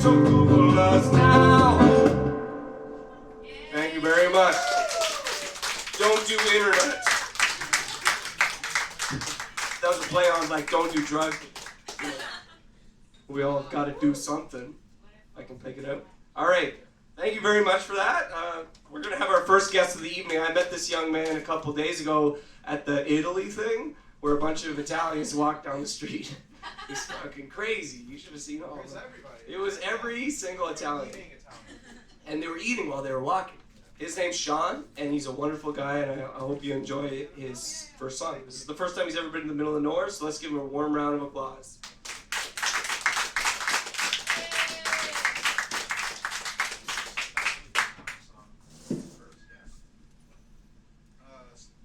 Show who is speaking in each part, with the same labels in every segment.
Speaker 1: So Google us now. Thank you very much. Don't do internet. That was a play on like don't do drugs. We all got to do something. I can pick it up. All right. Thank you very much for that. We're going to have our first guest of the evening. I met this young man a couple days ago at the Italy thing where a bunch of Italians walked down the street. It's fucking crazy. You should have seen all of them. It was every single Italian. And they were eating while they were walking. His name's Sean, and he's a wonderful guy, and I hope you enjoy his first song. This is the first time he's ever been in the middle of the north, so let's give him a warm round of applause.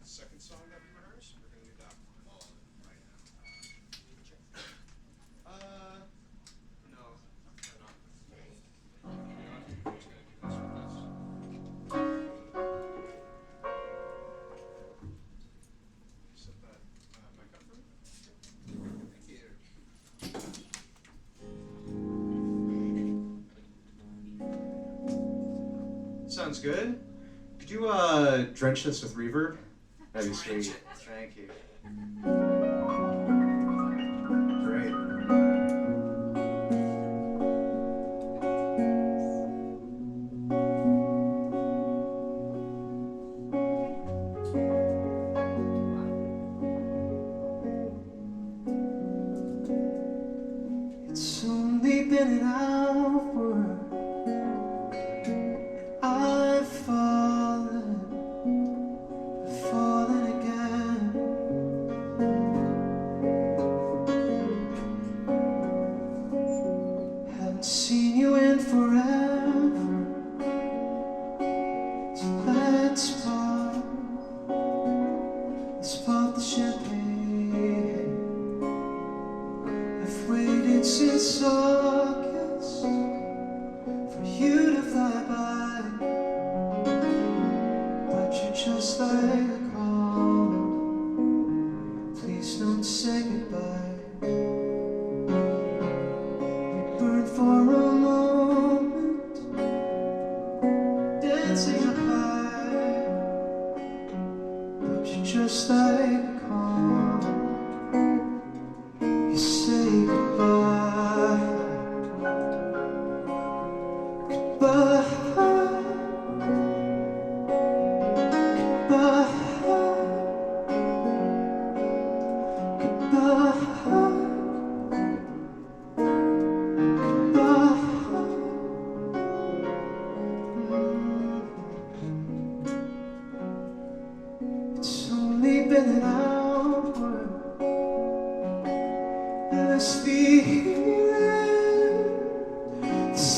Speaker 2: Second song that we rehearsed, we're going to do that one right now. No. Set that mic up for me. Thank you.
Speaker 3: sounds good. Could you drench this with reverb? That'd be sweet. Thank you. Great.
Speaker 4: It's only been an hour. I've fallen again. Haven't seen you in forever. So let's pop the champagne. I've waited since August for you to fly by, but you're just like a call. Please don't say goodbye. We burn for a moment, dancing up high, but you're just like a call. You say goodbye, goodbye, goodbye, goodbye, goodbye. It's only been an hour. This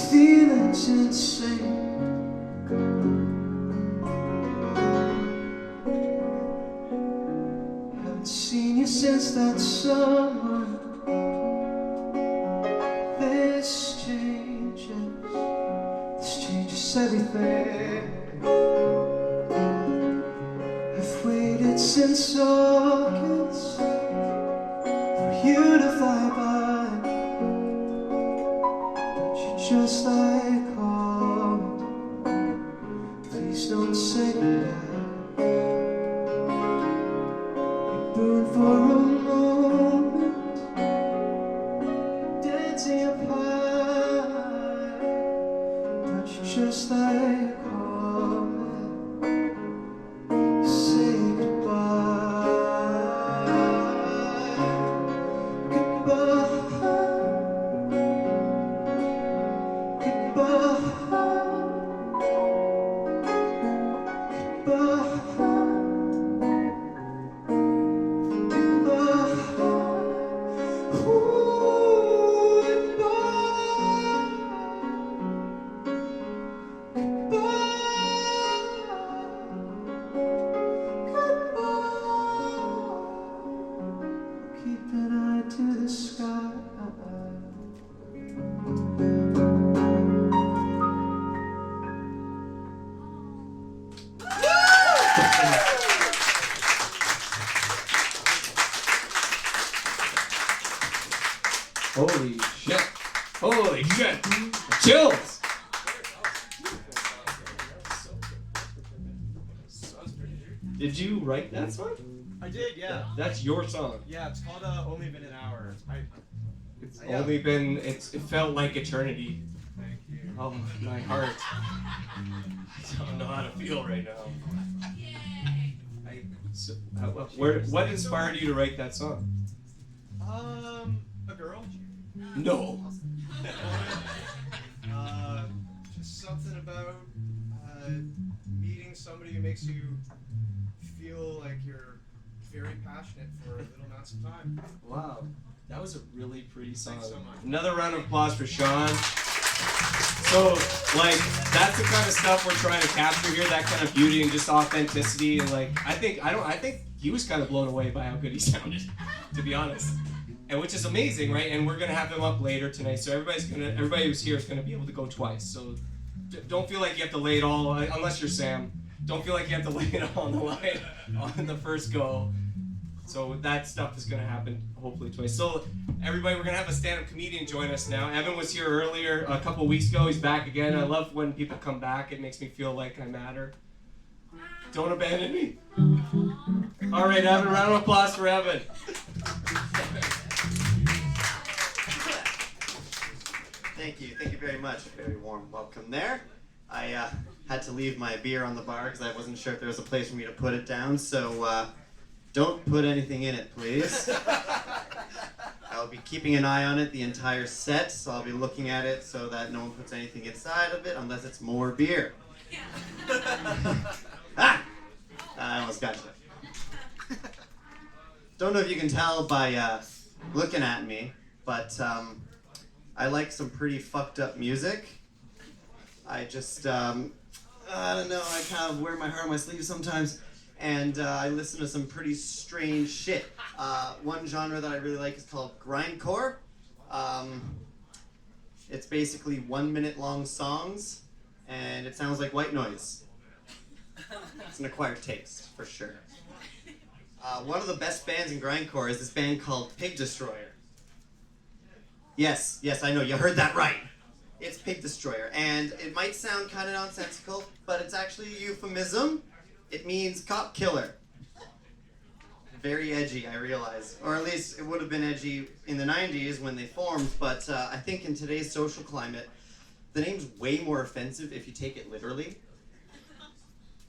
Speaker 4: feeling's insane. Haven't seen you since that summer. This changes everything. I've waited since August for you to fly by, but you're just like home. Please don't say goodbye. You burn for a moment, dancing up high, but you're just like home. Say goodbye, goodbye, goodbye, goodbye, ooh, goodbye, keep an eye to the sky.
Speaker 1: Holy shit. Holy shit. Chills. Did you write that song?
Speaker 3: I did, yeah.
Speaker 1: That's your song.
Speaker 3: Yeah, it's called Only Been an Hour.
Speaker 1: It's
Speaker 3: Yeah.
Speaker 1: only been, it felt like eternity.
Speaker 3: Thank you.
Speaker 1: Oh, my heart. I don't know how to feel right now. So, what inspired you to write that song?
Speaker 3: A girl.
Speaker 1: No.
Speaker 3: Just something about meeting somebody who makes you feel like you're very passionate for little amounts of time.
Speaker 1: Wow. That was a really pretty song.
Speaker 3: Thanks so much.
Speaker 1: Another round of applause for Sean. So, like, that's the kind of stuff we're trying to capture here, that kind of beauty and just authenticity. And like, I think he was kind of blown away by how good he sounded, to be honest. And which is amazing, right? And we're gonna have him up later tonight, so everybody who's here is gonna be able to go twice. So don't feel like you have to lay it all, unless you're Sam. Don't feel like you have to lay it all on the line on the first go. So that stuff is going to happen hopefully twice. So everybody, we're going to have a stand-up comedian join us now. Evan was here earlier a couple of weeks ago. He's back again. I love when people come back. It makes me feel like I matter. Don't abandon me. All right, Evan, round of applause for Evan.
Speaker 5: Thank you very much. Very warm welcome there. I had to leave my beer on the bar because I wasn't sure if there was a place for me to put it down, so don't put anything in it, please. I'll be keeping an eye on it the entire set, so I'll be looking at it so that no one puts anything inside of it unless it's more beer. Ah! I almost got you. Don't know if you can tell by looking at me, but I like some pretty fucked up music. I just, I don't know, I kind of wear my heart on my sleeve sometimes, and I listen to some pretty strange shit. One genre that I really like is called grindcore. It's basically 1 minute long songs, and it sounds like white noise. It's an acquired taste, for sure. One of the best bands in grindcore is this band called Pig Destroyer. Yes, I know, you heard that right. It's Pig Destroyer, and it might sound kind of nonsensical, but it's actually a euphemism. It means cop killer. Very edgy, I realize. Or at least it would have been edgy in the 90s when they formed, but I think in today's social climate, the name's way more offensive if you take it literally.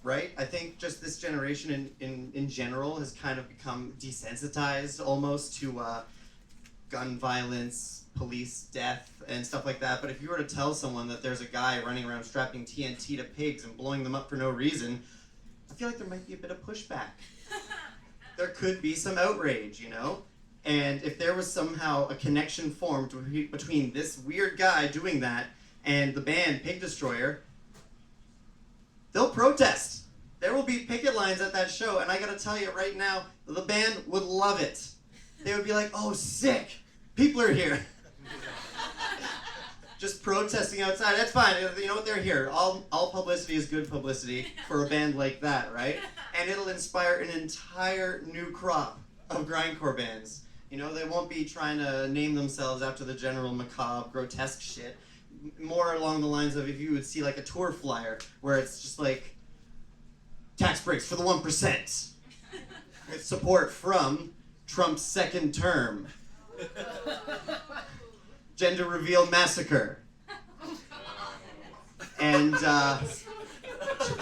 Speaker 5: Right? I think just this generation in general has kind of become desensitized almost to gun violence, police death, and stuff like that. But if you were to tell someone that there's a guy running around strapping TNT to pigs and blowing them up for no reason, I feel like there might be a bit of pushback. There could be some outrage, you know? And if there was somehow a connection formed between this weird guy doing that and the band Pig Destroyer, they'll protest. There will be picket lines at that show, and I gotta tell you right now, the band would love it. They would be like, oh, sick, people are here. Just protesting outside, that's fine, you know what, they're here. All publicity is good publicity for a band like that, right? And it'll inspire an entire new crop of grindcore bands. You know, they won't be trying to name themselves after the general macabre, grotesque shit. More along the lines of if you would see like a tour flyer where it's just like, tax breaks for the 1%. With support from Trump's second term. Gender reveal massacre. And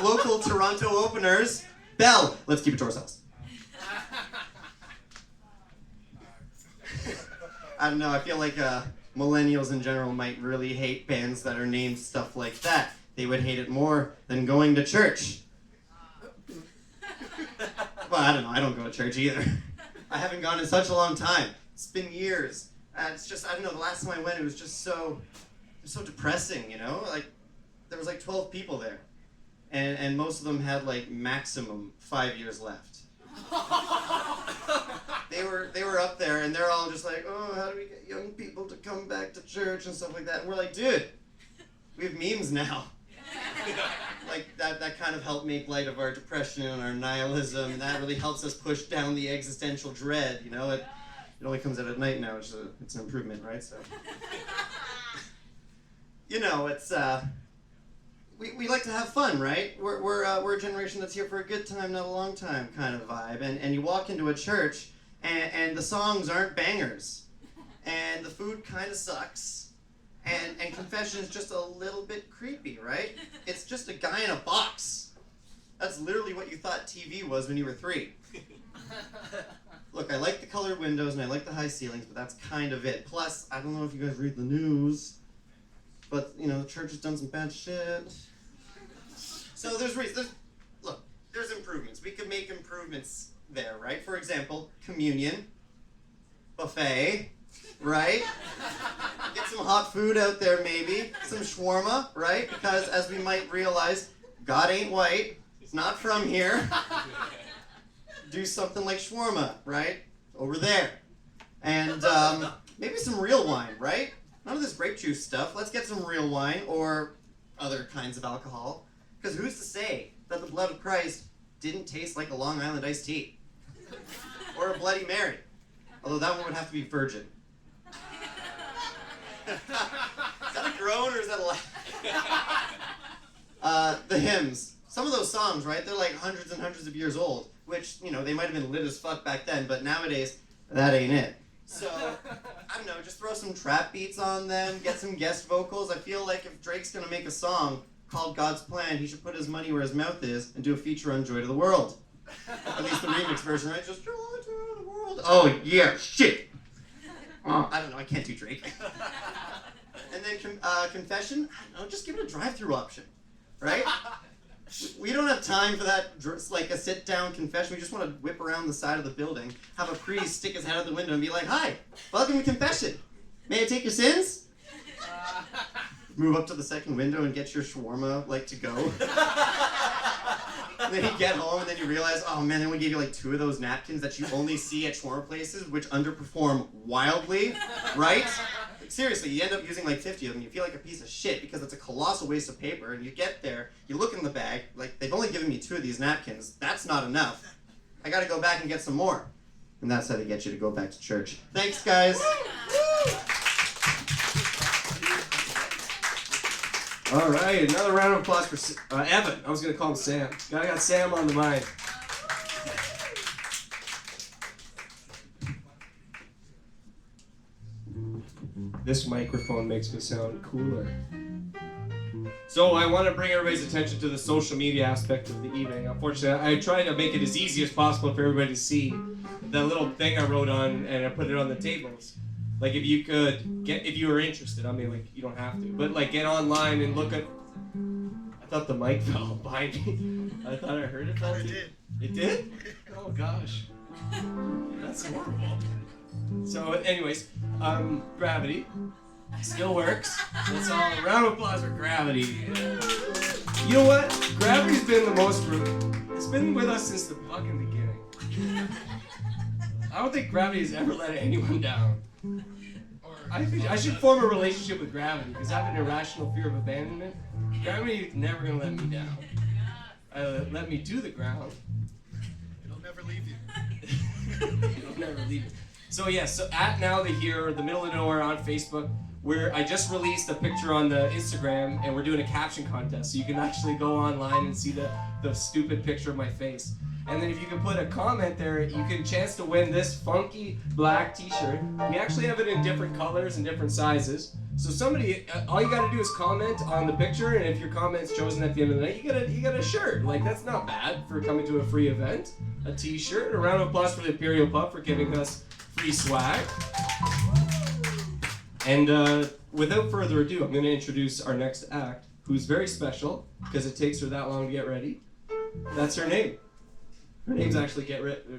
Speaker 5: local Toronto openers, Bell, let's keep it to ourselves. I don't know, I feel like millennials in general might really hate bands that are named stuff like that. They would hate it more than going to church. Well, I don't know, I don't go to church either. I haven't gone in such a long time. It's been years. It's just, I don't know, the last time I went, it was just so depressing, you know? Like, there was like 12 people there. And most of them had like maximum 5 years left. They were up there and they're all just like, oh, how do we get young people to come back to church and stuff like that? And we're like, dude, we have memes now. Like that kind of helped make light of our depression and our nihilism, and that really helps us push down the existential dread, you know? It only comes out at night now, which it's an improvement, right? So, you know, it's we like to have fun, right? We're a generation that's here for a good time, not a long time kind of vibe. And you walk into a church and the songs aren't bangers, and the food kind of sucks, and confession is just a little bit creepy, right? It's just a guy in a box. That's literally what you thought TV was when you were 3. Look, I like the colored windows and I like the high ceilings, but that's kind of it. Plus, I don't know if you guys read the news, but, you know, the church has done some bad shit. So there's reasons. There's improvements. We could make improvements there, right? For example, communion, buffet, right? Get some hot food out there, maybe. Some shawarma, right? Because as we might realize, God ain't white. It's not from here. Do something like shawarma, right? Over there. And maybe some real wine, right? None of this grape juice stuff. Let's get some real wine or other kinds of alcohol. Because who's to say that the blood of Christ didn't taste like a Long Island iced tea? Or a Bloody Mary. Although that one would have to be virgin. Is that a groan or is that a laugh? The hymns. Some of those songs, right? They're like hundreds and hundreds of years old. Which, you know, they might have been lit as fuck back then, but nowadays, that ain't it. So, I don't know, just throw some trap beats on them, get some guest vocals. I feel like if Drake's gonna make a song called God's Plan, he should put his money where his mouth is and do a feature on Joy to the World. At least the remix version, right? Just Joy to the World. Oh, yeah, shit. I don't know, I can't do Drake. And then Confession, I don't know, just give it a drive-through option, right? We don't have time for that, like a sit-down confession. We just want to whip around the side of the building, have a priest stick his head out the window and be like, "Hi, welcome to confession. May I take your sins?" Move up to the second window and get your shawarma, like, to go. And then you get home and then you realize, oh man, they only gave you like 2 of those napkins that you only see at shawarma places, which underperform wildly, right? Seriously, you end up using like 50 of them. You feel like a piece of shit because it's a colossal waste of paper. And you get there, you look in the bag, like, they've only given me 2 of these napkins. That's not enough. I gotta go back and get some more. And that's how they get you to go back to church. Thanks, guys.
Speaker 1: All right, another round of applause for Evan. I was going to call him Sam. I got Sam on the mind. This microphone makes me sound cooler. So I want to bring everybody's attention to the social media aspect of the evening. Unfortunately, I tried to make it as easy as possible for everybody to see the little thing I wrote on, and I put it on the tables. Like, if you were interested, I mean, like, you don't have to, but like, get online and look at. I thought the mic fell behind me. I thought I heard it.
Speaker 3: Oh, it did.
Speaker 1: It did? Oh gosh, that's horrible. So, anyways, Gravity still works. That's all. A round of applause for Gravity. You know what? Gravity's been the most. It's been with us since the fucking beginning. I don't think Gravity has ever let anyone down. I think I should form a relationship with Gravity because I have an irrational fear of abandonment. Gravity's never gonna let me down. Let me to the ground.
Speaker 3: It'll never leave you.
Speaker 1: It'll never leave me. So yeah, so at Now They Hear, the middle of nowhere on Facebook, where I just released a picture on the Instagram and we're doing a caption contest, so you can actually go online and see the stupid picture of my face. And then if you can put a comment there, you can chance to win this funky black t-shirt. We actually have it in different colors and different sizes. So somebody, all you gotta do is comment on the picture, and if your comment's chosen at the end of the night, you get a shirt. Like, that's not bad for coming to a free event. A t-shirt. A round of applause for the Imperial Pub for giving us free swag. And without further ado, I'm gonna introduce our next act, who's very special, because it takes her that long to get ready. That's her name. Her name's actually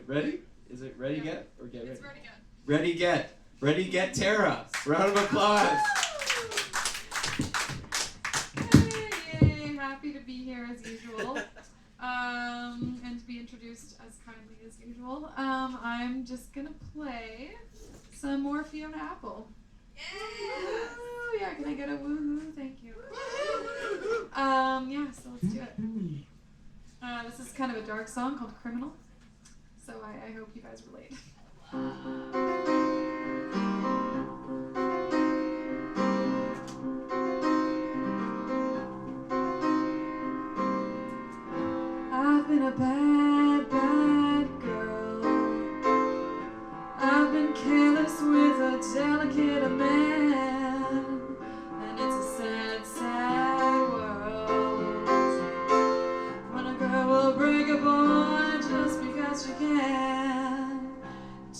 Speaker 1: Ready? Is it Ready Get or Get Ready?
Speaker 6: It's Ready Get.
Speaker 1: Ready Get. Ready Get Tara. Round of applause.
Speaker 6: Yay, happy to be here as usual. And to be introduced as kindly as usual. I'm just gonna play some more Fiona Apple. Woo, yeah, can I get a woohoo? Thank you. Yeah, so let's do it. This is kind of a dark song called Criminal, so I hope you guys relate. I've been a bad, bad girl. I've been careless with a delicate man, and it's a sad, sad world. When a girl will break a boy just because she can,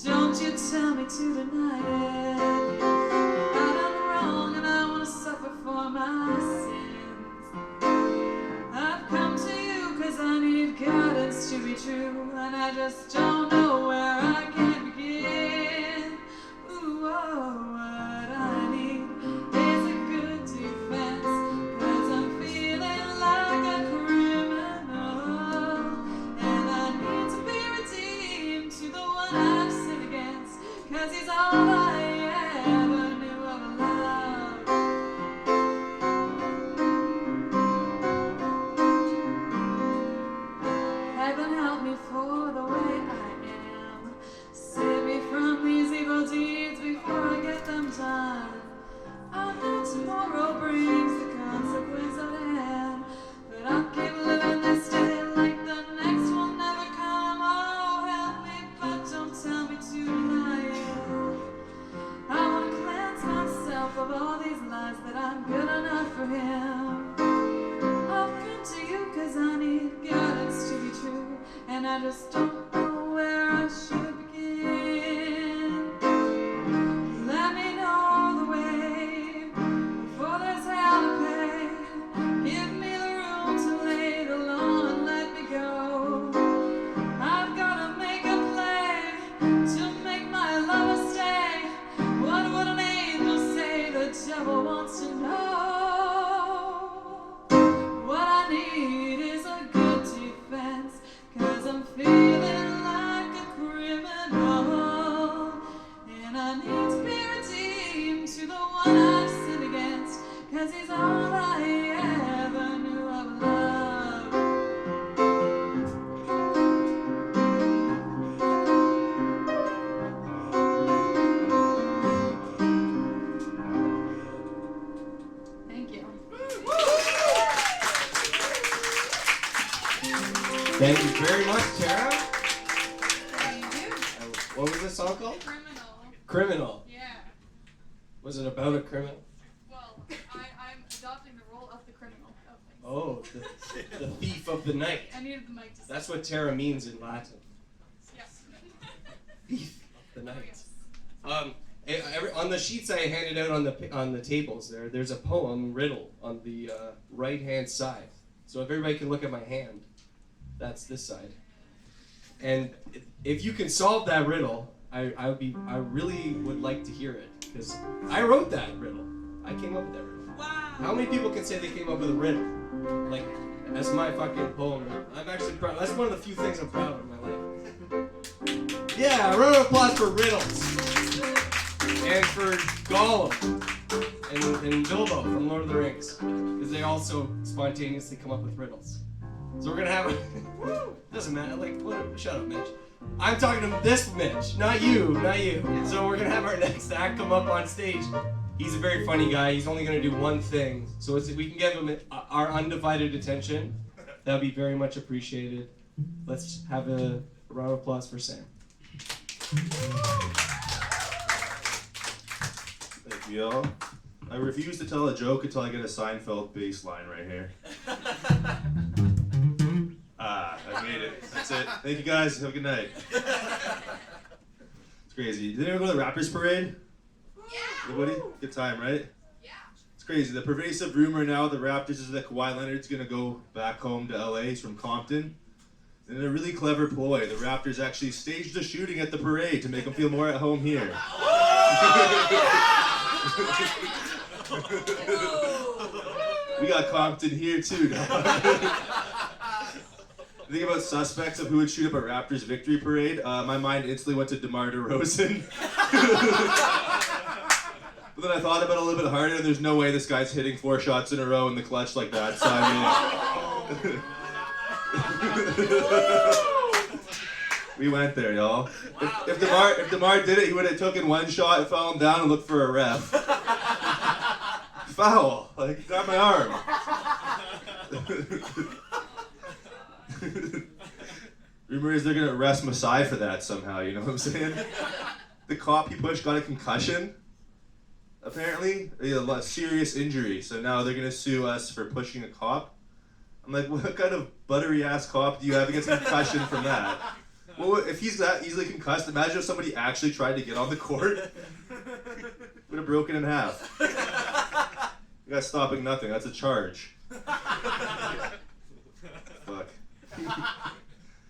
Speaker 6: don't you tell me to deny it. I've done wrong and I want to suffer for my sins. I've come to you because I need guidance to be true, and I just don't know where I can begin. Ooh, oh, what I need is a good defense, 'cause I'm feeling like a criminal, and I need to be redeemed to the one I've sinned against, 'cause he's all I ever knew of love. Heaven help me for the way I am,
Speaker 1: much, Tara.
Speaker 6: Thank you.
Speaker 1: What was this song called?
Speaker 6: Criminal.
Speaker 1: Criminal.
Speaker 6: Yeah.
Speaker 1: Was it about a criminal?
Speaker 6: Well, I'm adopting the role of the criminal.
Speaker 1: Oh, the thief of the night.
Speaker 6: I needed the mic to say.
Speaker 1: That's what Tara means in Latin.
Speaker 6: Yes.
Speaker 1: Thief of the
Speaker 6: Oh,
Speaker 1: night.
Speaker 6: yes.
Speaker 1: On the sheets I handed out on the tables there's a poem riddle on the right hand side. So if everybody can look at my hand, that's this side. And if you can solve that riddle, I really would like to hear it, because I wrote that riddle. I came up with that riddle.
Speaker 6: Wow.
Speaker 1: How many people can say they came up with a riddle? Like, that's my fucking poem. I'm actually proud. That's one of the few things I'm proud of in my life. Yeah, a round of applause for riddles. And for Gollum and Bilbo from Lord of the Rings, because they also spontaneously come up with riddles. So we're gonna have doesn't matter, like, shut up, Mitch. I'm talking to this Mitch, not you. So we're gonna have our next act come up on stage. He's a very funny guy. He's only gonna do one thing, so if we can give him our undivided attention, that'd be very much appreciated. Let's have a round of applause for Sam.
Speaker 7: Thank you, y'all. I refuse to tell a joke until I get a Seinfeld bass line right here. I made it. That's it. Thank you, guys. Have a good night. It's crazy. Did anyone go to the Raptors parade?
Speaker 6: Yeah.
Speaker 7: Anybody? Good time, right?
Speaker 6: Yeah.
Speaker 7: It's crazy. The pervasive rumor now the Raptors is that Kawhi Leonard's going to go back home to LA. He's from Compton. And in a really clever ploy, the Raptors actually staged a shooting at the parade to make him feel more at home here. We got Compton here too, dog. Think about suspects of who would shoot up a Raptors victory parade. My mind instantly went to DeMar DeRozan. But then I thought about it a little bit harder, and there's no way this guy's hitting 4 shots in a row in the clutch like that. So I mean, we went there, y'all. If DeMar did it, he would have taken 1 shot and fell down and looked for a ref. Foul! Like, got my arm. Rumor is they're gonna arrest Masai for that somehow, you know what I'm saying? The cop he pushed got a concussion, apparently. A serious injury, so now they're gonna sue us for pushing a cop. I'm like, what kind of buttery ass cop do you have to get some concussion from that? Well, if he's that easily concussed, imagine if somebody actually tried to get on the court. Would have broken in half. You got stopping nothing, that's a charge. Fuck.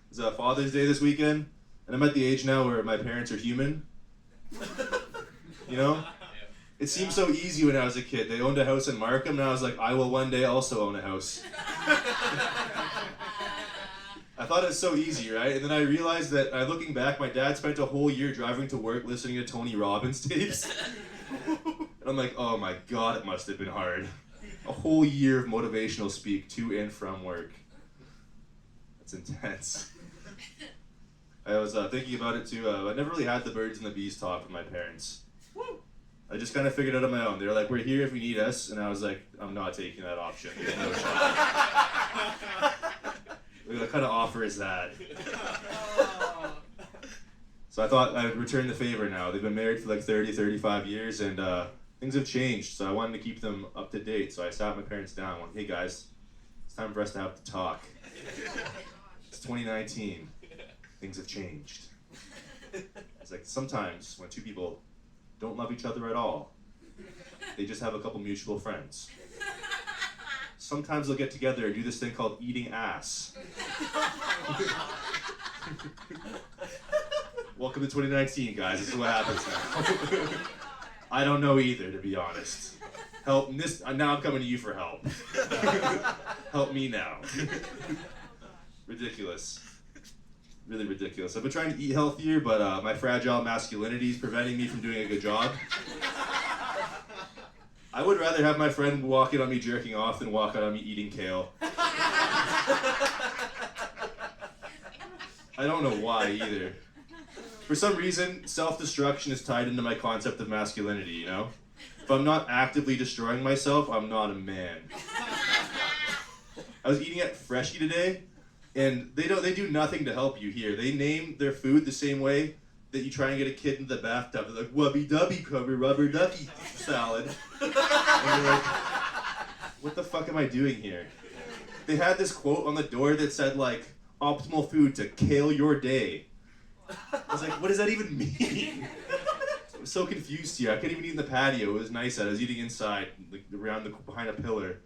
Speaker 7: It's Father's Day this weekend, and I'm at the age now where my parents are human. You know? It seemed so easy when I was a kid. They owned a house in Markham, and I was like, I will one day also own a house. I thought it was so easy, right? And then I realized that, looking back, my dad spent a whole year driving to work listening to Tony Robbins tapes. And I'm like, oh my god, it must have been hard. A whole year of motivational speak to and from work. That's intense. I was thinking about it too. I never really had the birds and the bees talk with my parents. I just kind of figured it out on my own. They were like, we're here if you need us. And I was like, I'm not taking that option. There's no shot. What kind of offer is that? So I thought I would return the favor now. They've been married for like 30, 35 years, and things have changed. So I wanted to keep them up to date. So I sat my parents down and went, hey guys, it's time for us to have to talk. It's 2019. Things have changed. It's like sometimes when 2 people don't love each other at all, they just have a couple mutual friends. Sometimes they'll get together and do this thing called eating ass. Welcome to 2019, guys. This is what happens now. I don't know either, to be honest. Help this. Now I'm coming to you for help. Help me now. Ridiculous. Really ridiculous. I've been trying to eat healthier, but my fragile masculinity is preventing me from doing a good job. I would rather have my friend walk in on me jerking off than walk out on me eating kale. I don't know why either. For some reason, self-destruction is tied into my concept of masculinity, you know? If I'm not actively destroying myself, I'm not a man. I was eating at Freshie today, And they do nothing to help you here. They name their food the same way that you try and get a kid into the bathtub. They're like, wubby dubby cover rubber ducky salad. And you're like, what the fuck am I doing here? They had this quote on the door that said like, optimal food to kale your day. I was like, what does that even mean? I was so confused here. I couldn't even eat in the patio. It was nice out. I was eating inside, like behind a pillar.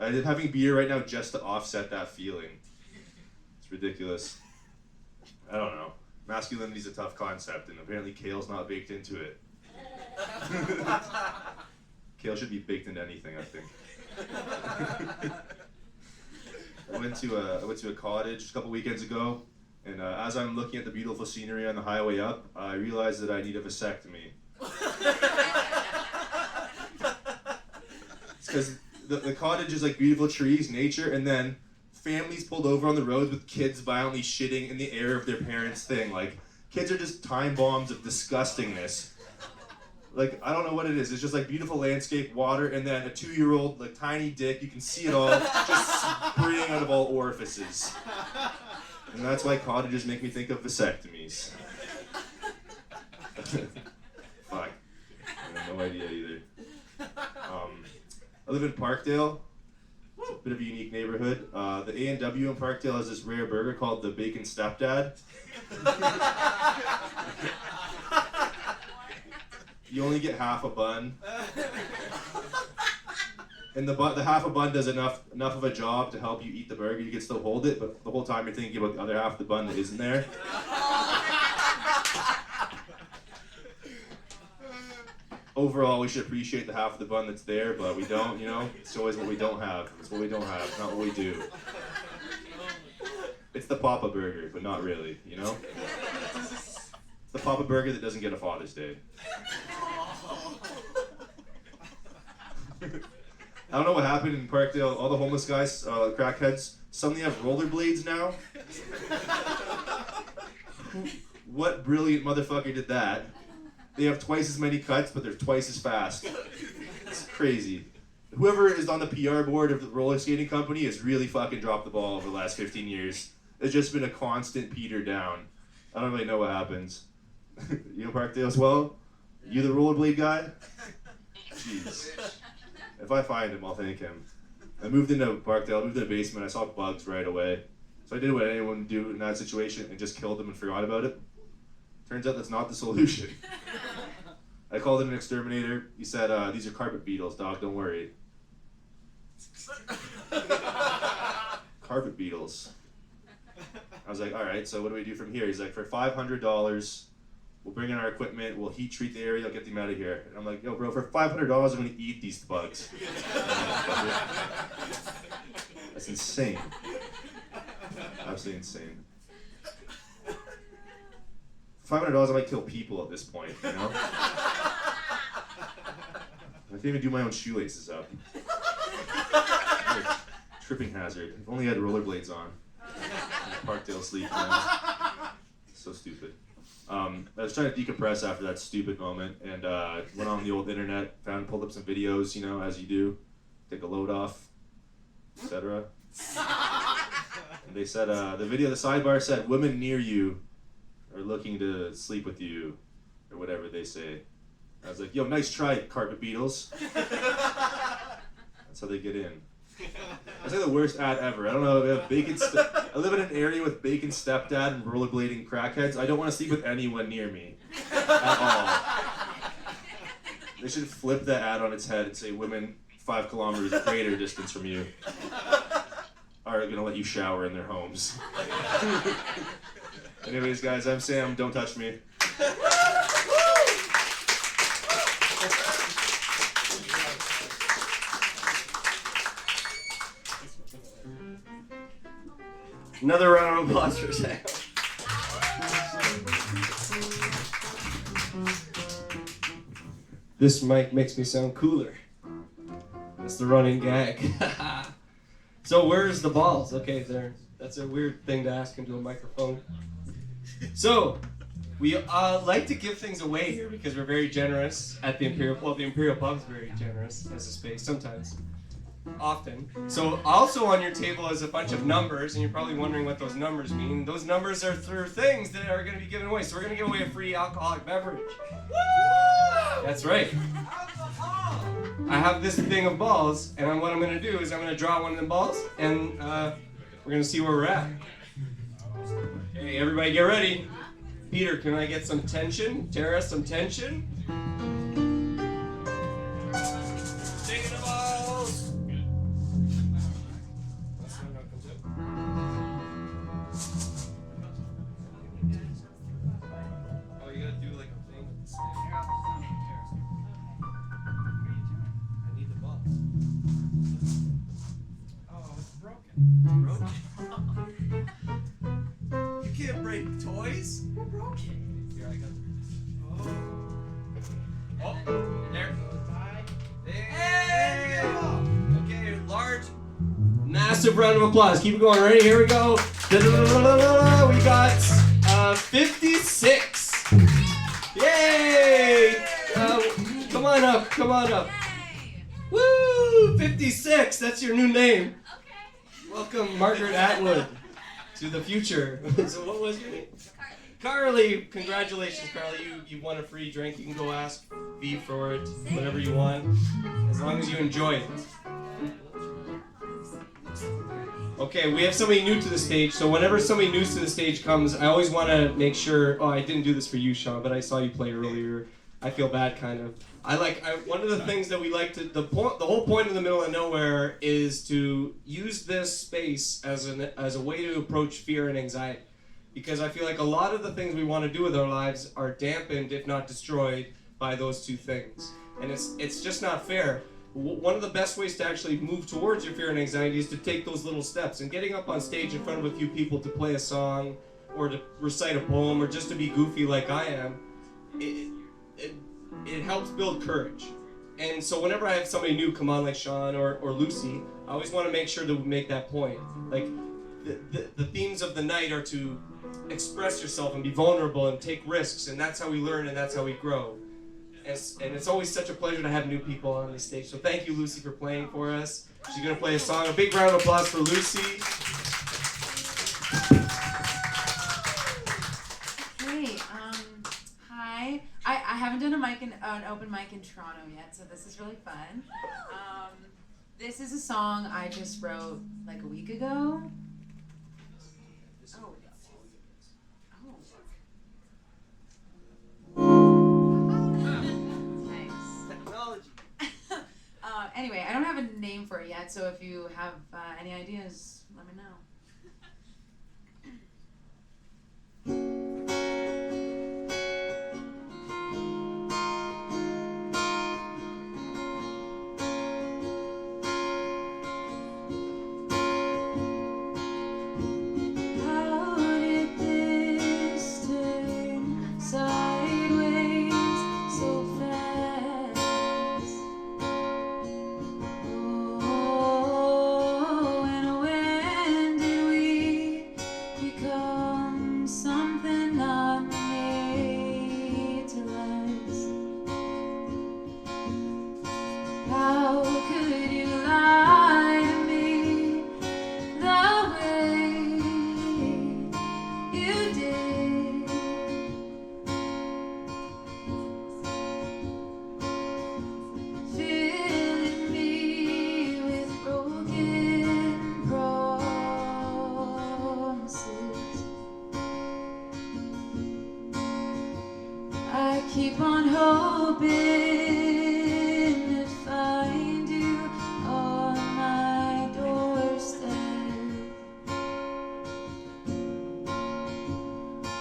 Speaker 7: I'm having beer right now just to offset that feeling. It's ridiculous. I don't know. Masculinity is a tough concept, and apparently kale's not baked into it. Kale should be baked into anything, I think. I went to a cottage a couple weekends ago, and as I'm looking at the beautiful scenery on the highway up, I realized that I need a vasectomy. It's because the cottage is like beautiful trees, nature, and then families pulled over on the roads with kids violently shitting in the air of their parents' thing. Like, kids are just time bombs of disgustingness. Like, I don't know what it is. It's just like beautiful landscape, water, and then a 2-year-old, like tiny dick. You can see it all just spraying out of all orifices. And that's why cottages make me think of vasectomies. Fuck. I have no idea either. I live in Parkdale. It's a bit of a unique neighborhood. The A&W in Parkdale has this rare burger called the Bacon Stepdad. You only get half a bun. And the half a bun does enough of a job to help you eat the burger. You can still hold it, but the whole time you're thinking about the other half of the bun that isn't there. Overall, we should appreciate the half of the bun that's there, but we don't, you know? It's always what we don't have. It's what we don't have. It's not what we do. It's the Papa Burger, but not really, you know? It's the Papa Burger that doesn't get a Father's Day. I don't know what happened in Parkdale. All the homeless guys, crackheads, suddenly have rollerblades now. What brilliant motherfucker did that? They have twice as many cuts, but they're twice as fast. It's crazy. Whoever is on the PR board of the roller skating company has really fucking dropped the ball over the last 15 years. It's just been a constant peter down. I don't really know what happens. You know Parkdale as well? You the rollerblade guy? Jeez. If I find him, I'll thank him. I moved into Parkdale, I moved to the basement, I saw bugs right away. So I did what anyone would do in that situation and just killed them and forgot about it. Turns out that's not the solution. I called in an exterminator. He said, these are carpet beetles, dog, don't worry. Carpet beetles. I was like, all right, so what do we do from here? He's like, for $500, we'll bring in our equipment, we'll heat treat the area, I'll get them out of here. And I'm like, yo, bro, for $500, I'm gonna eat these bugs. That's insane. Absolutely insane. For $500, I might kill people at this point, you know? I can't even do my own shoelaces up. Tripping hazard. If only I had rollerblades on. Parkdale sleep, man. So stupid. I was trying to decompress after that stupid moment and went on the old internet, pulled up some videos, you know, as you do. Take a load off, etc. And they said, the sidebar said, women near you are looking to sleep with you, or whatever they say. I was like, yo, nice try, carpet beetles. That's how they get in. That's like the worst ad ever. I don't know, I live in an area with bacon stepdad and rollerblading crackheads. I don't want to sleep with anyone near me. At all. They should flip that ad on its head and say women 5 kilometers greater distance from you are gonna let you shower in their homes. Anyways, guys, I'm Sam. Don't touch me.
Speaker 8: Another round of applause for Sam.
Speaker 1: This mic makes me sound cooler. That's the running gag. So where's the balls? Okay, that's a weird thing to ask into a microphone. So, we like to give things away here because we're very generous at the Imperial. Well, the Imperial Pub's very generous as a space sometimes. often. So also on your table is a bunch of numbers, and you're probably wondering what those numbers mean. Those numbers are through things that are going to be given away. So we're going to give away a free alcoholic beverage. Woo! That's right. I have this thing of balls, and what I'm going to do is I'm going to draw one of them balls, and we're going to see where we're at. Okay, everybody get ready. Peter, can I get some tension? Tara, some tension? Taking the balls. That's not how it comes out. Oh, you gotta do like a thing with the stick. I need the balls.
Speaker 3: Oh, it's broken.
Speaker 1: You can't break toys.
Speaker 3: Who broke it?
Speaker 1: Here, I got
Speaker 3: Oh.
Speaker 1: Oh, there.
Speaker 3: Bye.
Speaker 1: Hey! Okay, large, massive round of applause. Keep it going. Ready? Here we go. Da-da-da-da-da-da. We got 56. Yay! Come on up. Come on up. Woo! 56. That's your new name.
Speaker 6: Okay.
Speaker 1: Welcome, Margaret Atwood, to the future. So what was your name? Carly. Congratulations, Carly. You won a free drink. You can go ask V for it, whatever you want, as long as you enjoy it. Okay, we have somebody new to the stage, so whenever somebody new to the stage comes, I always want to make sure, oh, I didn't do this for you, Sean, but I saw you play earlier. I feel bad, kind of. One of the things that we like to, the whole point of the middle of nowhere is to use this space as a way to approach fear and anxiety. Because I feel like a lot of the things we want to do with our lives are dampened, if not destroyed, by those two things. And it's just not fair. One of the best ways to actually move towards your fear and anxiety is to take those little steps. And getting up on stage in front of a few people to play a song, or to recite a poem, or just to be goofy like I am, it helps build courage. And so whenever I have somebody new come on, like Sean or Lucy, I always want to make sure that we make that point. Like, the themes of the night are to express yourself and be vulnerable and take risks, and that's how we learn and that's how we grow. And it's always such a pleasure to have new people on the stage. So thank you, Lucy, for playing for us. She's going to play a song. A big round of applause for Lucy.
Speaker 6: Hey, hi. I haven't done an open mic in Toronto yet, so this is really fun. This is a song I just wrote like a week ago. Anyway, I don't have a name for it yet, so if you have any ideas, let me know. How did this turn sideways so fast? Oh, and when did we become something not made to last? How could you lie to me the way you did? Filling me with broken promises. I keep on hoping to find you on my doorstep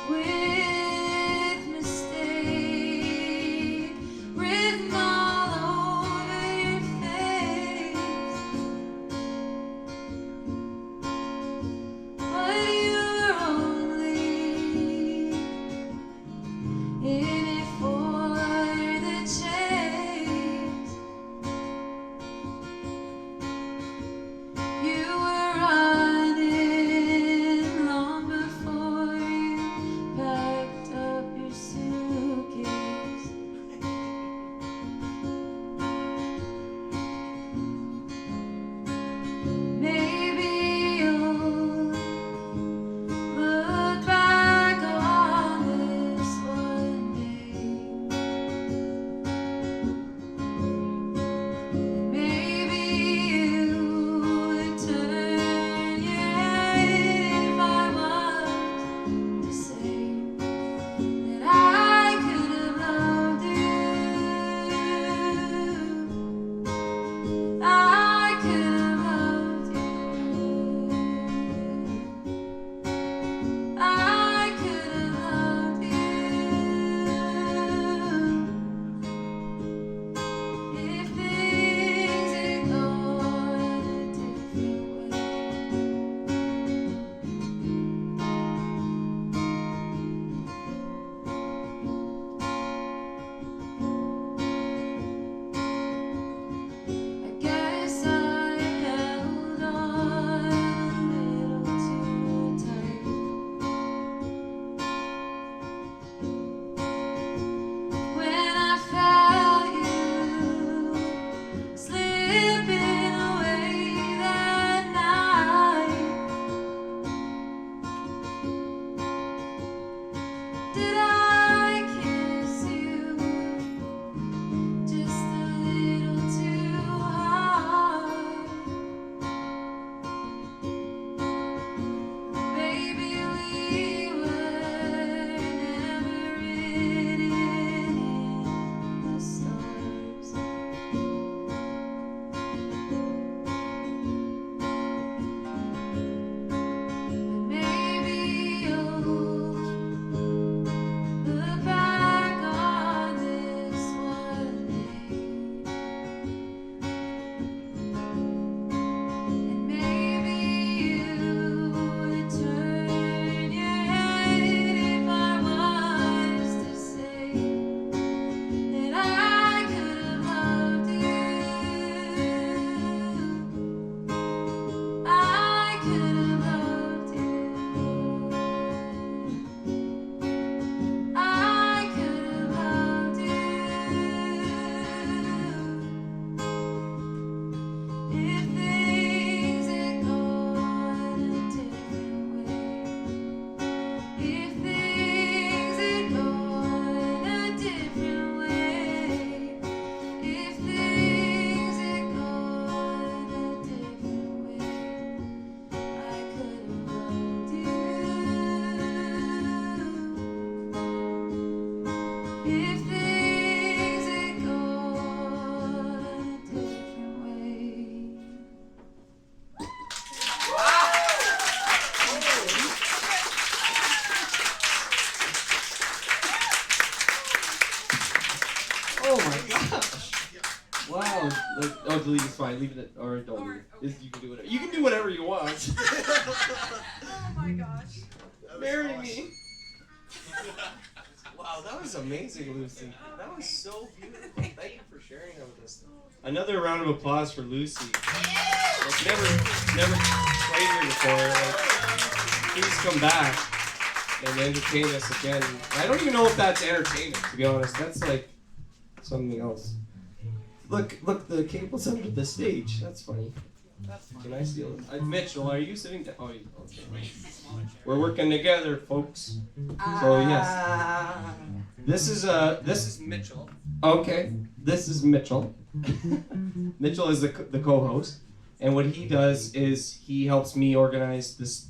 Speaker 6: with mistake written all over your face. But you're only in it for the chance
Speaker 1: Oh my gosh. Wow. Oh, delete is fine. Leave it or don't leave it. You can do whatever. You can do whatever you want.
Speaker 6: Oh my gosh.
Speaker 1: Marry me. Wow, that was amazing, Lucy. That was so beautiful. Thank you for sharing that with us. Another round of applause for Lucy. Like, never played here before. Like, please come back and entertain us again. I don't even know if that's entertainment, to be honest. That's like something else. Look, the cable's under the stage. That's funny. Can I steal it? Mitchell, are you sitting down? Oh, okay. We're working together, folks. So yes, this is Mitchell. Okay, this is Mitchell. Mitchell is the co-host, and what he does is he helps me organize this,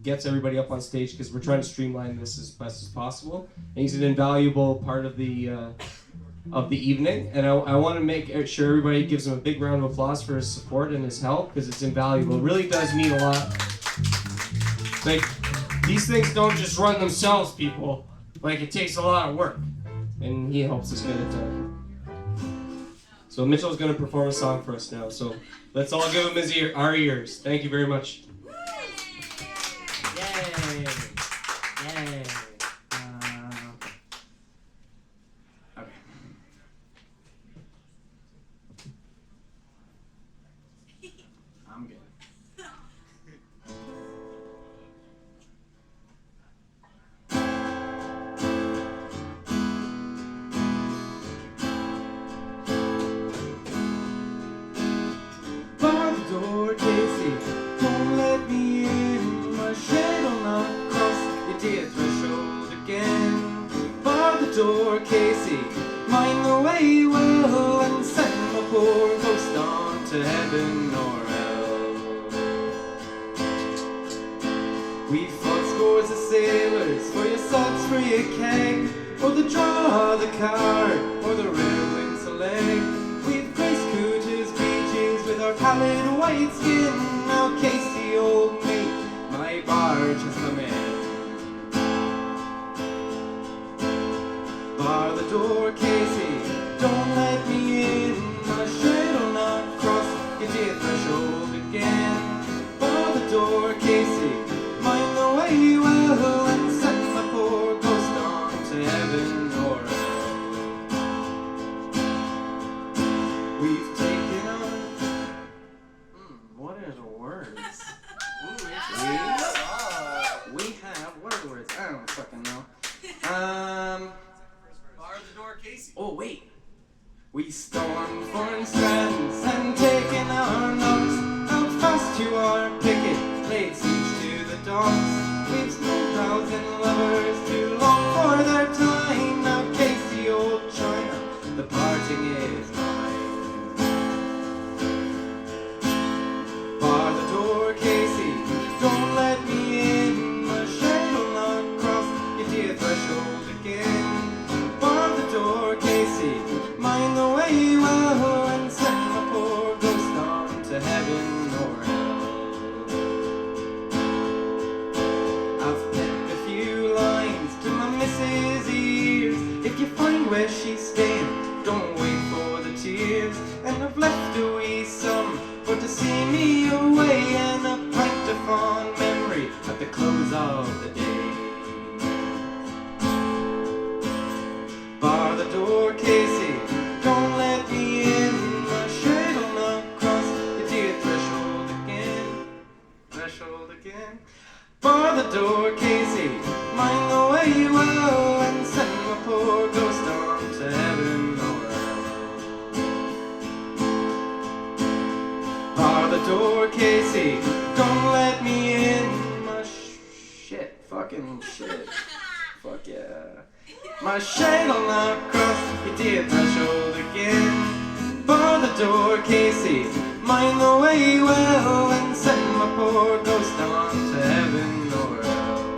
Speaker 1: gets everybody up on stage because we're trying to streamline this as best as possible. And he's an invaluable part of the evening, and I want to make sure everybody gives him a big round of applause for his support and his help because it's invaluable. It really does mean a lot. Like, these things don't just run themselves, people. Like, it takes a lot of work, and he helps us get it done. So Mitchell's going to perform a song for us now, so let's all give him our ears. Thank you very much. Yay! Yay! I'm good.
Speaker 4: Bar the door, Casey. Don't let me in. My shade will not cross your dear threshold again. Bar the door, Casey. Mind the way well and send my poor ghost on to heaven or hell. We fought scores of sailors for your suds, for your keg, or the draw, the card, or the railway to leg. We've graced Cooter's beaches with our pallid white skin. Now Casey, old mate, my barge has come in. Bar the door, Casey, don't let me in. My shade will not cross your dear threshold again. Bar the door, Casey, mind the way well and send my poor ghost on to heaven or hell. We've taken on. What are the words? We have. What are the words? I don't fucking know.
Speaker 3: Bar the door, Casey.
Speaker 4: Oh wait. We stormed foreign strands and taken our knocks. Out fast to our picket, laid siege to the docks. We've smoked 1,000 lovers too long for their time. Now Casey, old China, the parting is mine. Bar the door, Casey, don't let me in. My shade will not cross your dear threshold again. Bar the door, Casey, mind the way well and send my poor ghost on to heaven or hell. I've penned a few lines to my missus' ears. If you find where she's staying, don't wait for the tears. And I've left a wee sum for to see me away, and a pint of fond memory at the close of the day. Bar the door, Casey, don't let me in. My shade will not cross your dear threshold again. Threshold again. Bar the door, Casey, mind the way well and send my poor ghost on to heaven or hell. Bar the door, Casey, don't let me in. My shit, fucking shit. Fuck yeah. My shade will not cross your dear threshold again. Bar the door, Casey, mind the way well and send my poor ghost on to heaven or hell.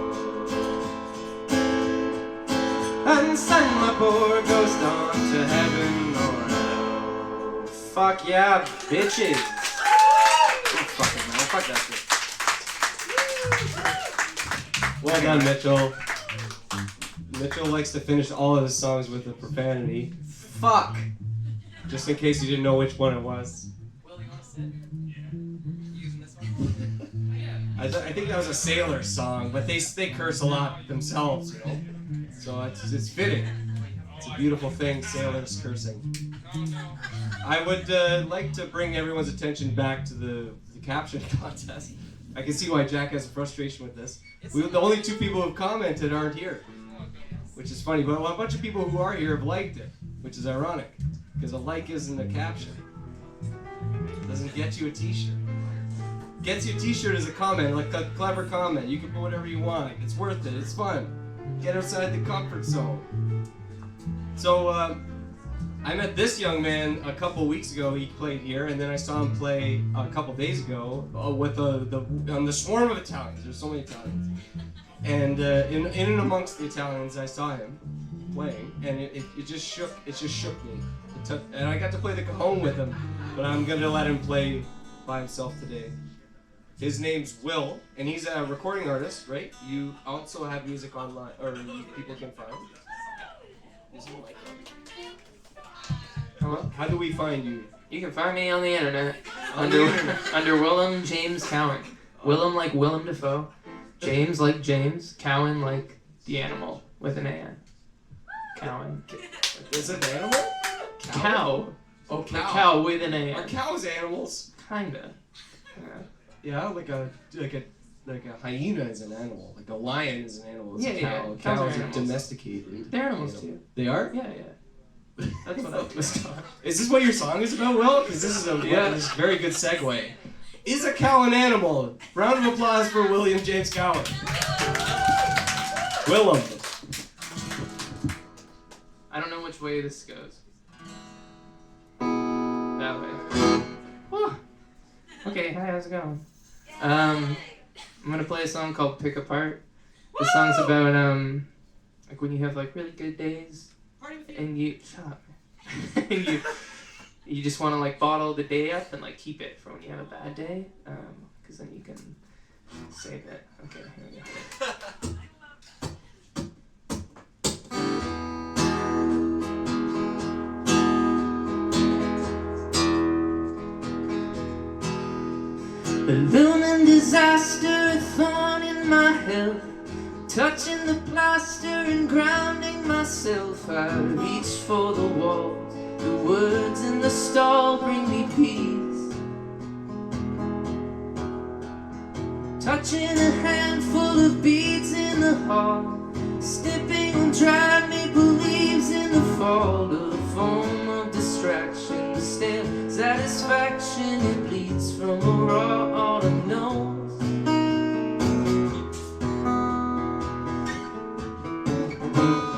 Speaker 4: And send my poor ghost on to heaven or hell. Fuck yeah, bitches. Oh, fuck it, man. Fuck that shit.
Speaker 1: Well done, Mitchell. Mitchell likes to finish all of his songs with a profanity. Fuck! Just in case you didn't know which one it was.
Speaker 6: Will, you want to sit? You using this one?
Speaker 1: I think that was a Sailor song, but they curse a lot themselves, you know? So it's fitting. It's a beautiful thing, sailors cursing. I would like to bring everyone's attention back to the caption contest. I can see why Jack has a frustration with this. The only two people who've commented aren't here, which is funny, but a bunch of people who are here have liked it, which is ironic, because a like isn't a caption. It doesn't get you a t-shirt. Gets you a t-shirt as a comment, like a clever comment. You can put whatever you want. It's worth it. It's fun. Get outside the comfort zone. So, I met this young man a couple weeks ago. He played here, and then I saw him play a couple days ago with on the swarm of Italians. There's so many Italians, and in and amongst the Italians, I saw him playing, and it just shook. It just shook me. And I got to play the cajon with him, but I'm gonna let him play by himself today. His name's Will, and he's a recording artist, right? You also have music online, or people can find. How do we find you?
Speaker 6: You can find me on the internet
Speaker 1: On the internet.
Speaker 6: under Willem James Cowan. Willem like Willem Dafoe, James like James, Cowan like the animal with an A. Cowan.
Speaker 1: Is it an animal?
Speaker 6: Cow.
Speaker 1: Oh,
Speaker 6: The
Speaker 1: cow.
Speaker 6: cow with an A.
Speaker 1: Are cows animals?
Speaker 6: Kinda.
Speaker 1: Yeah, like a hyena is an animal. Like a lion is an animal. It's a
Speaker 6: Yeah,
Speaker 1: cow.
Speaker 6: yeah. Cows are
Speaker 1: Cows are
Speaker 6: animals.
Speaker 1: domesticated.
Speaker 6: They're animals too.
Speaker 1: They are?
Speaker 6: Yeah, yeah. That's what I was taught.
Speaker 1: Is this what your song is about, Will? Because this is a this is a very good segue. Is a cow an animal? Round of applause for William James Cowan. Willem.
Speaker 6: I don't know which way this goes. That way. Whew. Okay, hi, how's it going? I'm gonna play a song called Pick Apart. The song's about like when you have like really good days and you shut up. and you just want to like bottle the day up and like keep it for when you have a bad day, because then you can save it. Okay, here we go. A looming disaster, a thorn in my health, touching the plaster and grounding myself. I reach for the walls, the words in the stall bring me peace. Touching a handful of beads in the hall, stepping on dried maple leaves in the fall. A form of distraction, the stale satisfaction, it bleeds from a raw autumn nose.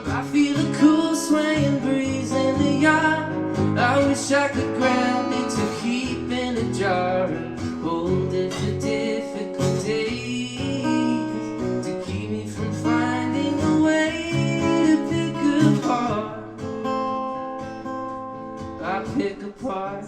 Speaker 6: I feel a cool swaying breeze in the yard. I wish I could grab it to keep in a jar and hold it for difficult days, to keep me from finding a way to pick apart. I pick apart.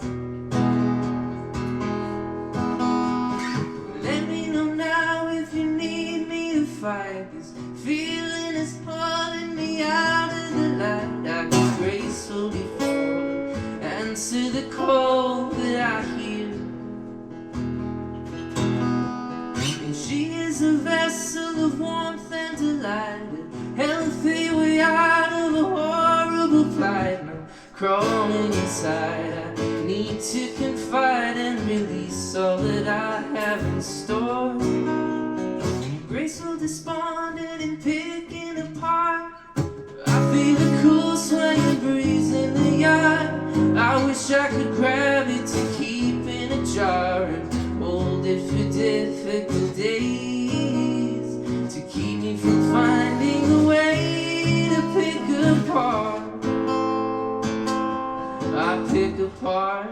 Speaker 6: Let me know now if you need me to fight. This feeling is pulling me out of the light. I can gracefully fall, answer the call that I hear. And she is a vessel of warmth and delight, a healthy way out of a horrible plight. Now crawling inside, I need to confide and release all that I have in store. Graceful, despondent, and picking apart. I feel a cool swaying breeze in the yard. I wish I could grab it to keep in a jar and hold it for difficult days, to keep me from finding a way to pick apart. I pick apart.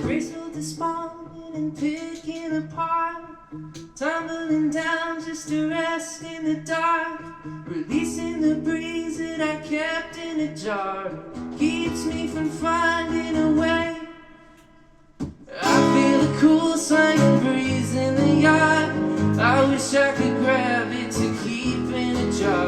Speaker 6: Graceful, despondent, and picking apart, tumbling down
Speaker 1: down just to rest in the dark, releasing the breeze that I kept in a jar. Keeps me from finding a way. I feel the cool swinging breeze in the yard. I wish I could grab it to keep in a jar.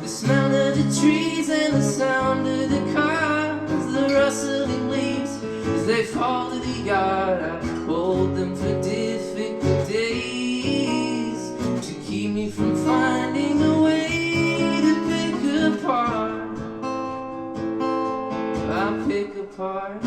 Speaker 1: The smell of the trees and the sound of the cars, the rustling leaves as they fall to the yard. I hold them for difficult days to keep me from finding a way to pick apart. I pick apart.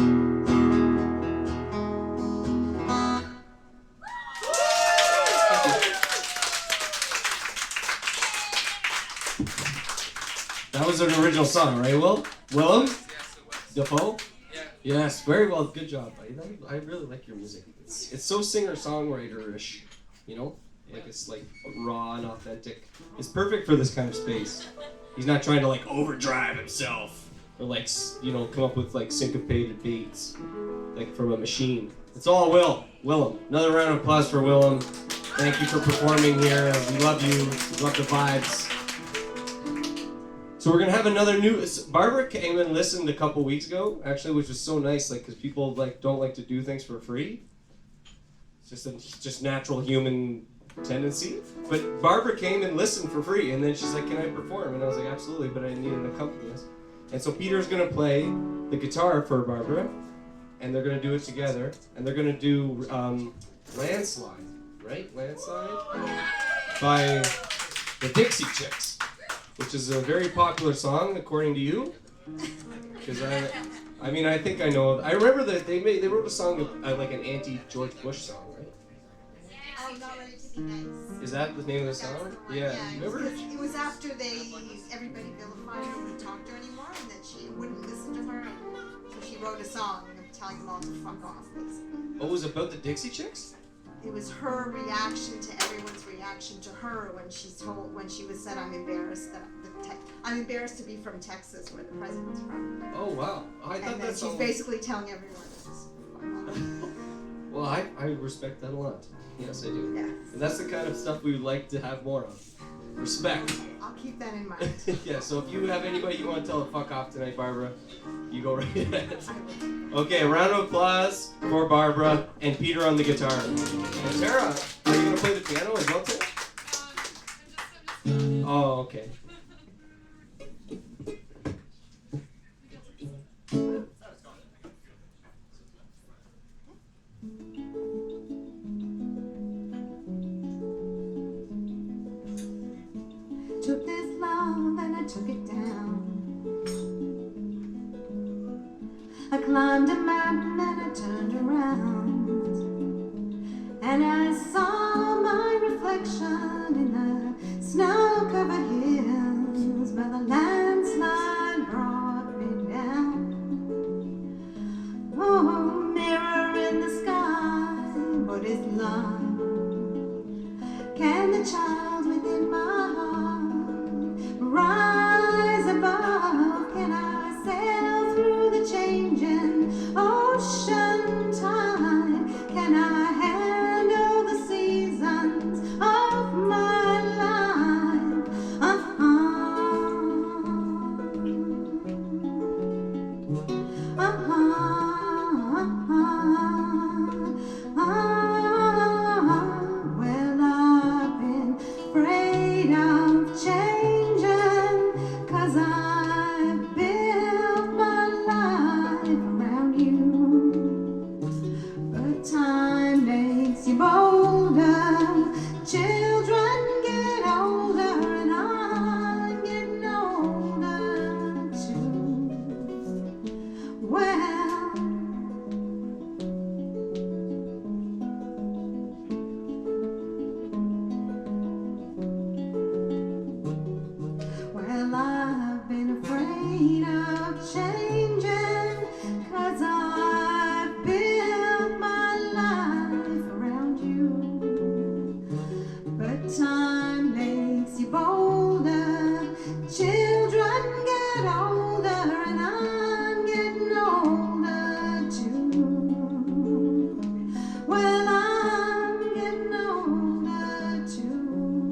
Speaker 1: That was an original song, right, Will? Willem?
Speaker 2: Yes, it was.
Speaker 1: Defoe?
Speaker 2: Yeah.
Speaker 1: Yes, very well. Good job, buddy. I really like your music. It's so singer-songwriter-ish, you know? Like, it's like raw and authentic. It's perfect for this kind of space. He's not trying to like overdrive himself or like, you know, come up with like syncopated beats like from a machine. It's all Willem. Another round of applause for Willem. Thank you for performing here. We love you. We love the vibes. So we're gonna have another new. Barbra came and listened a couple weeks ago, actually, which was so nice, like, because people like don't like to do things for free. It's just natural human tendency. But Barbra came and listened for free, and then she's like, "Can I perform?" And I was like, "Absolutely," but I need an accompanist. And so Peter's gonna play the guitar for Barbra, and they're gonna do it together, and they're gonna do "Landslide," right? "Landslide" by the Dixie Chicks, which is a very popular song, according to you. Because I mean, I think I know. I remember that they wrote a song like an anti-George Bush song, right?
Speaker 9: I'm not ready to be nice.
Speaker 1: Is that the name of the song? Yeah. Remember?
Speaker 9: It was after everybody vilified her and talked to her anymore, and that she wouldn't listen to her, so she wrote a song telling them all to fuck off, basically.
Speaker 1: Oh, it was about the Dixie Chicks?
Speaker 9: It was her reaction to everyone's reaction to her when she was said, "I'm embarrassed that I'm embarrassed to be from Texas, where the president's from."
Speaker 1: Oh wow! I thought
Speaker 9: And then
Speaker 1: that's
Speaker 9: she's
Speaker 1: all.
Speaker 9: basically telling everyone to just fuck off.
Speaker 1: Well, I respect that a lot. Yes, I do.
Speaker 9: Yes.
Speaker 1: And that's the kind of stuff we would like to have more of. Respect.
Speaker 9: I'll keep that in mind.
Speaker 1: Yeah. So if you have anybody you want to tell to fuck off tonight, Barbra, you go right ahead.
Speaker 9: I will.
Speaker 1: Okay, a round of applause for Barbra and Peter on the guitar. And Tara, are you gonna play the piano as well too? Oh, okay.
Speaker 9: Took this love and I took it down. I climbed a mountain and I turned around, and I saw my reflection in the snow-covered hills, but the landslide brought me down. Oh, mirror in the sky, what is love? Can the child within my heart rise above? Can I sail through the changing ocean tide? Can I handle the seasons of my life? Well, I've been afraid of changing, 'cause I've built my life around you. But time makes you bolder, children get older, and I'm getting older too. Well, I've been afraid of changing, 'cause I've built my life around you. But time makes you bolder, children get older, and I'm getting older too. Well, I'm getting older too.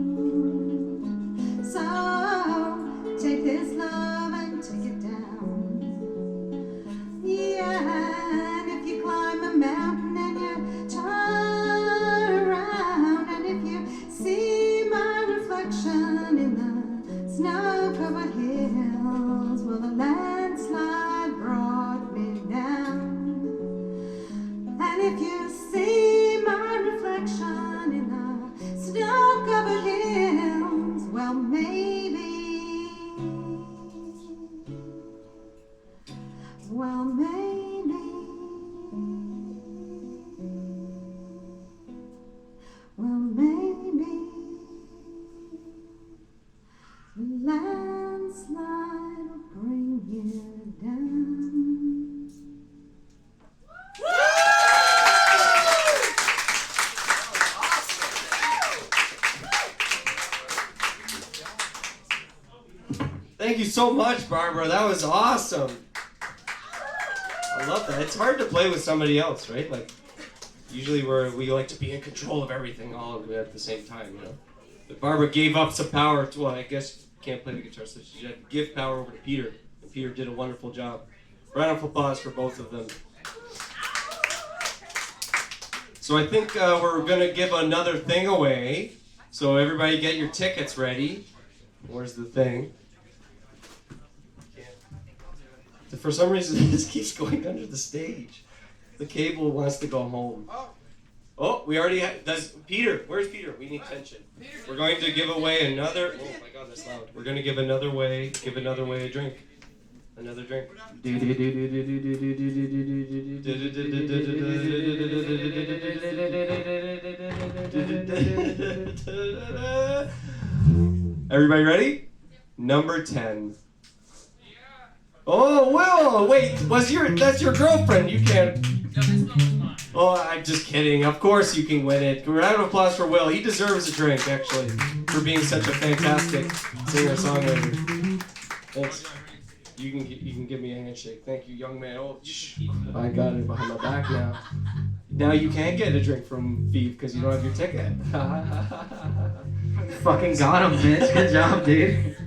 Speaker 9: snow-covered hills. Well, the landslide brought me down. And if you see my reflection in the snow-covered hills, well, maybe, well, maybe, well, maybe the landslide will bring you down.
Speaker 4: Thank you so much, Barbara. That was awesome. I love that. It's hard to play with somebody else, right? Like, usually we like to be in control of everything all at the same time, you know? But Barbara gave up some power to, well, I guess can't play the guitar, so she had to give power over to Peter. And Peter did a wonderful job. Round of applause for both of them. So I think we're going to give another thing away. So everybody get your tickets ready. Where's the thing? For some reason, this keeps going under the stage. The cable wants to go home. Oh, we already have. Peter, where's Peter? We need tension. We're going to give away another. Oh my God, that's loud. We're going to give another way a drink. Another drink. Everybody ready? Number 10. Oh, Will! Wait, that's your girlfriend. You can't. Oh, I'm just kidding. Of course you can win it. Round of applause for Will. He deserves a drink, actually, for being such a fantastic singer-songwriter. Thanks. You can give me a handshake. Thank you, young man. Oh, I got it behind my back now. Now you can't get a drink from Phoebe because you don't have your ticket.
Speaker 6: Fucking got him, Mitch. Good job, dude.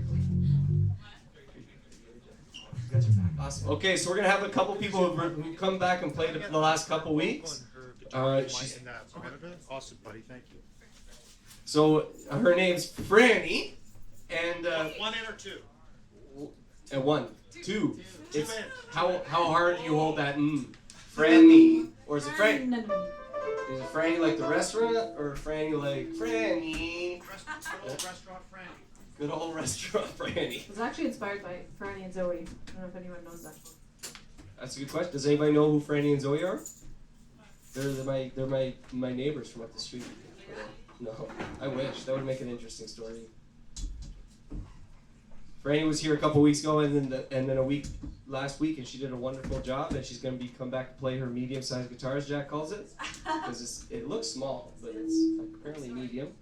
Speaker 4: Awesome. Okay, so we're gonna have a couple people who come back and played the last couple weeks.
Speaker 2: Awesome, buddy. Thank you.
Speaker 4: So her name's Franny, and
Speaker 2: One in or two?
Speaker 4: and 1, 2. It's how hard you hold that Franny, or is it Franny? Is it Franny like the restaurant, or Franny like Franny?
Speaker 2: Restaurant Franny.
Speaker 4: Good old restaurant Franny.
Speaker 6: It was actually inspired by Franny and Zoe. I don't know if anyone knows that.
Speaker 4: That's a good question. Does anybody know who Franny and Zoe are? They're my neighbors from up the street. No, I wish. That would make an interesting story. Franny was here a couple weeks ago, and then last week, and she did a wonderful job. And she's going to come back to play her medium-sized guitar, as Jack calls it, because it looks small, but it's apparently medium.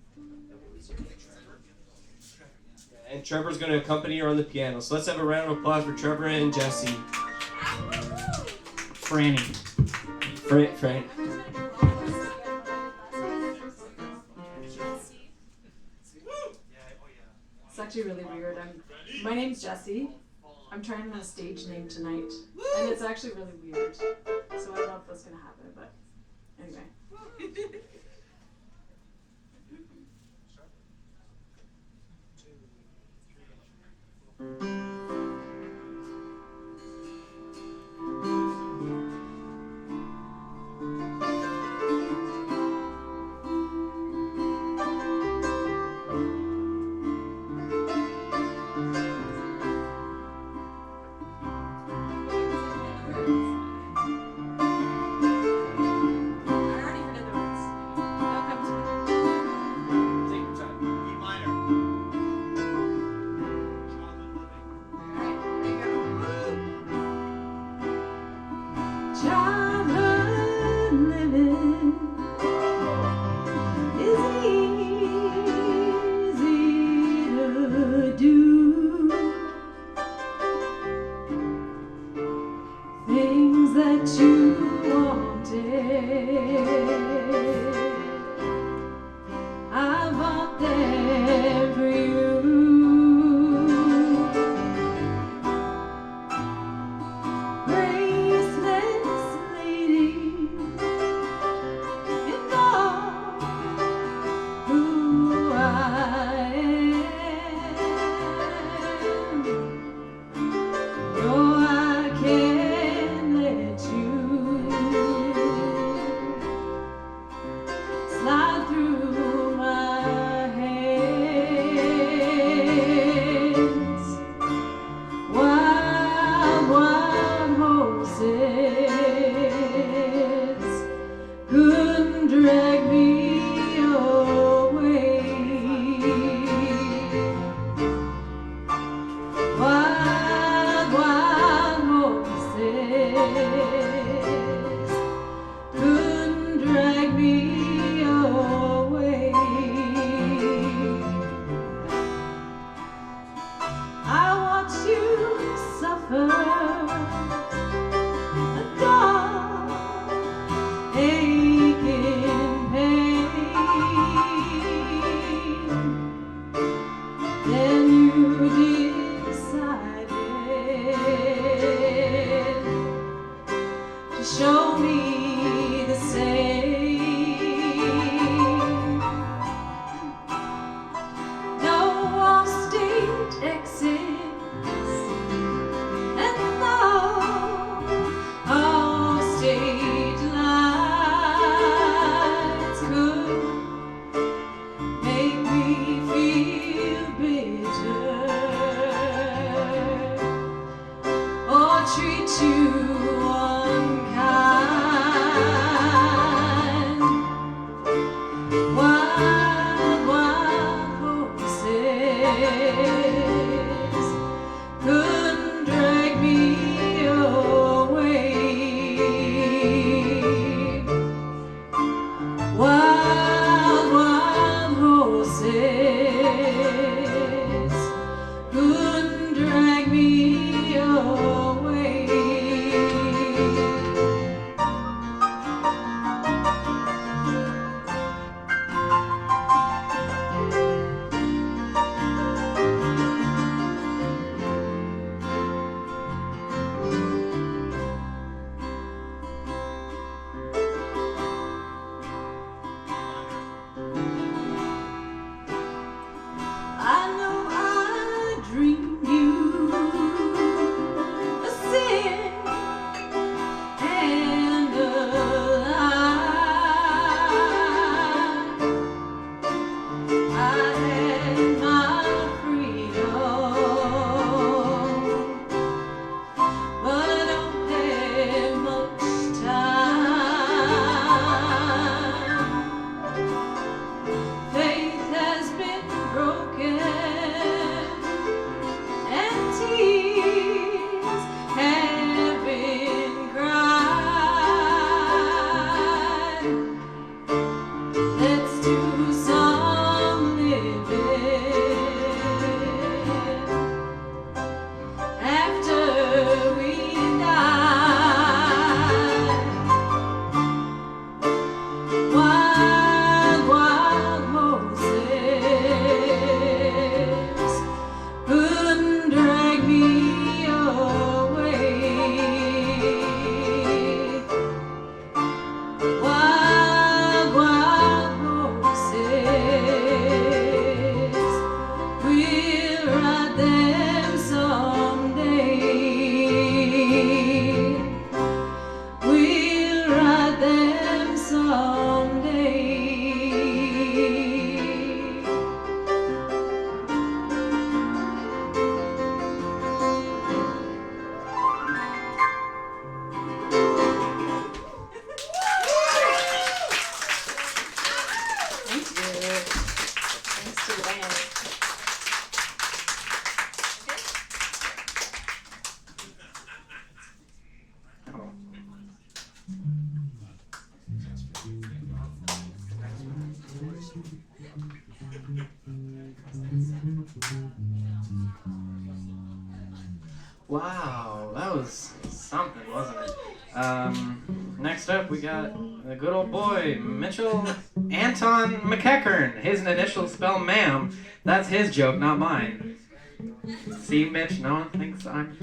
Speaker 4: And Trevor's going to accompany her on the piano. So let's have a round of applause for Trevor and Jesse.
Speaker 6: Franny.
Speaker 4: Franny.
Speaker 6: It's actually really weird. My name's Jessie. I'm trying a stage name tonight, and it's actually really weird. So I don't know if that's gonna happen, but anyway.
Speaker 9: I
Speaker 6: Then you decided to show me the same. No state exists, and no stage lights could make me feel bitter or treat you unkind. Wild, wild horses couldn't drag me away. Wild, wild horses couldn't drag me away. I know I dreamed you a sin and a lie. I had my freedom, but I don't have much time. Faith has been broken and tears have been cried. Let's do some living after we die. Wild, wild horses couldn't drag me away. Wild, wild horses, we'll ride them someday. We'll ride them someday.
Speaker 10: Thank you. Thanks to the band.
Speaker 4: Wow, that was something, wasn't it? Next up, we got the good old boy, Mitchell Anton MacEachern. His initials spell ma'am. That's his joke, not mine. See, Mitch, no one thinks I'm...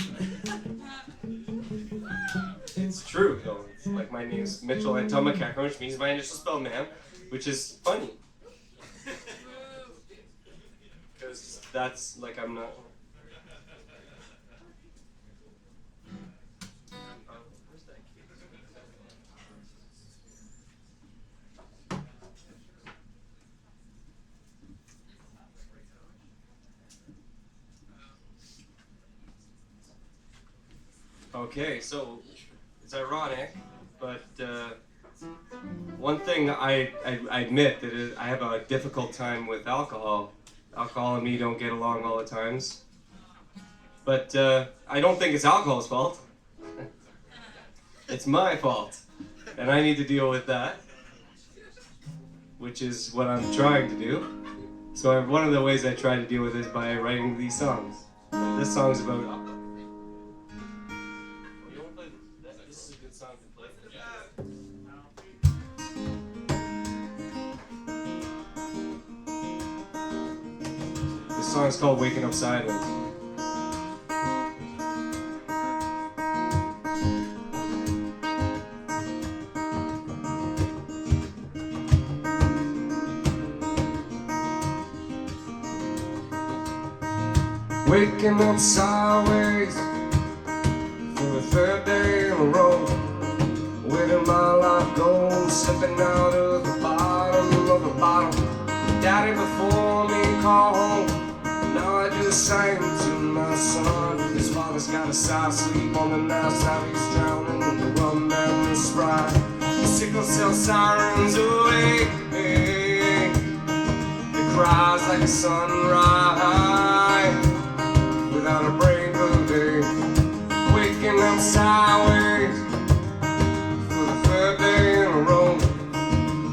Speaker 1: It's true, though. It's like my name's Mitchell Anton MacEachern, which means my initials spell man, which is funny. Because that's like I'm not. Okay, so it's ironic, but one thing I admit that I have a difficult time with alcohol. Alcohol and me don't get along all the times. But I don't think it's alcohol's fault. It's my fault. And I need to deal with that, which is what I'm trying to do. So one of the ways I try to deal with it is by writing these songs. This song's about... This is a good song to play. This song's called Waking Up Silence. Waking up sideways for the third day in a row. Where did my life go? Slipping out of the bottom of the bottle. Daddy before me called home. Now I just sang to my son. His father's got a side sleep on the night side. He's drowning in the rum and the Sprite. The sickle cell sirens away. It cries like a sunrise without a break of day. Waking up sideways for the third day in a row.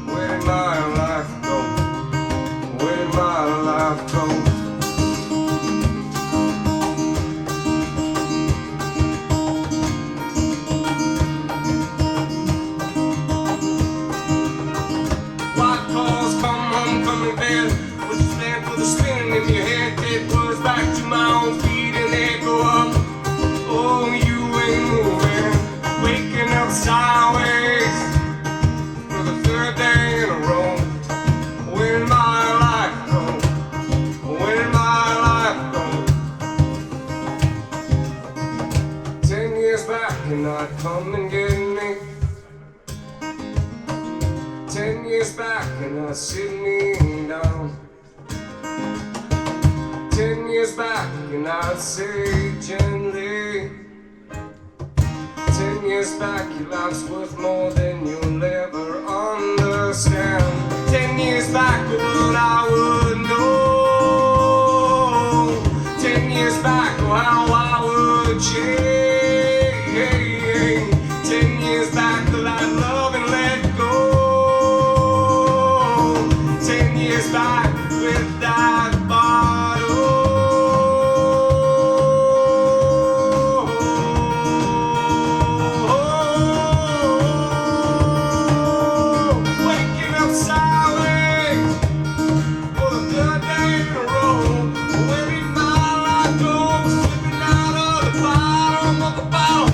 Speaker 1: Where did my life go? Where did my life go? White calls come home from the bed. Would you stand for the spinning in your head? Dead words back to my own feet and they go up. Oh, you ain't moving. Waking up sideways for the third day in a row. Where did my life go? Where did my life go? 10 years back and I'd come and get me. 10 years back and I'd sit me down. 10 years back and I'd say gently, 10 years back your life's worth more than you'll ever understand. 10 years back what I would know. 10 years back how I would change. 10 years back till I'd love and let go. 10 years back with that bottle. Waking up sideways for the third day in a row. Where did my life go? Slipping out of the bottom of the bottle.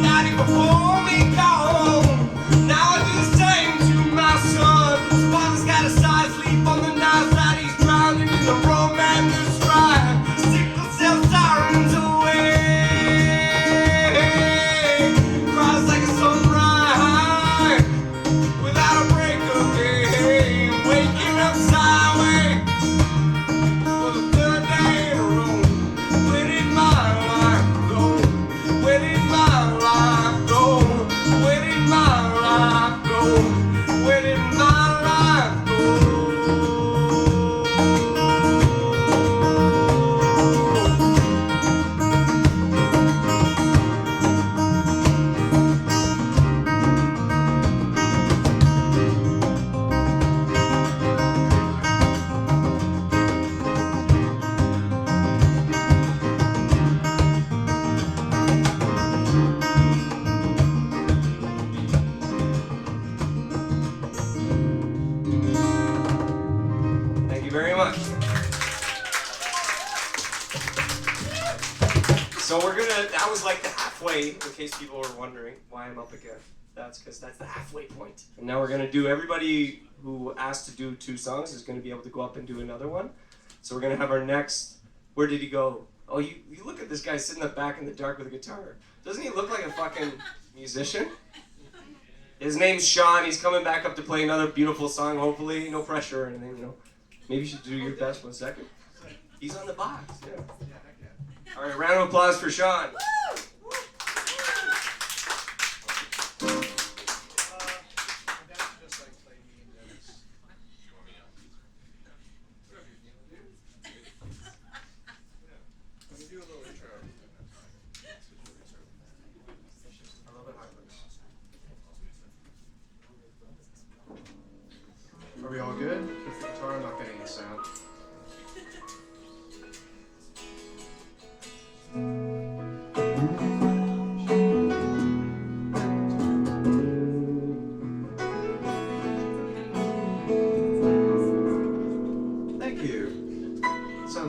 Speaker 1: Daddy before me gone. Now I just sang to my son. His father's got a side sleep on the night side. He's drowning in the rum and the Sprite. Sickle cell sirens away. Cries like a sunrise without a break of day. Waking up sideways for the third day in a row. Where did my life go? Where did my life go? Where did my life go? Where did my life go? Thank you very much. So that was like the halfway, in case people were wondering why I'm up again. That's because that's the halfway point. And now we're gonna do, everybody who asked to do 2 songs is gonna be able to go up and do another one. So we're gonna have our next, where did he go? Oh, you look at this guy sitting up back in the dark with a guitar. Doesn't he look like a fucking musician? His name's Sean, he's coming back up to play another beautiful song, hopefully. No pressure or anything, you know. Maybe you should do your best 1 second. He's on the box, yeah. All right, round of applause for Sean.
Speaker 3: Are we all good? With the guitar, I'm not getting the sound.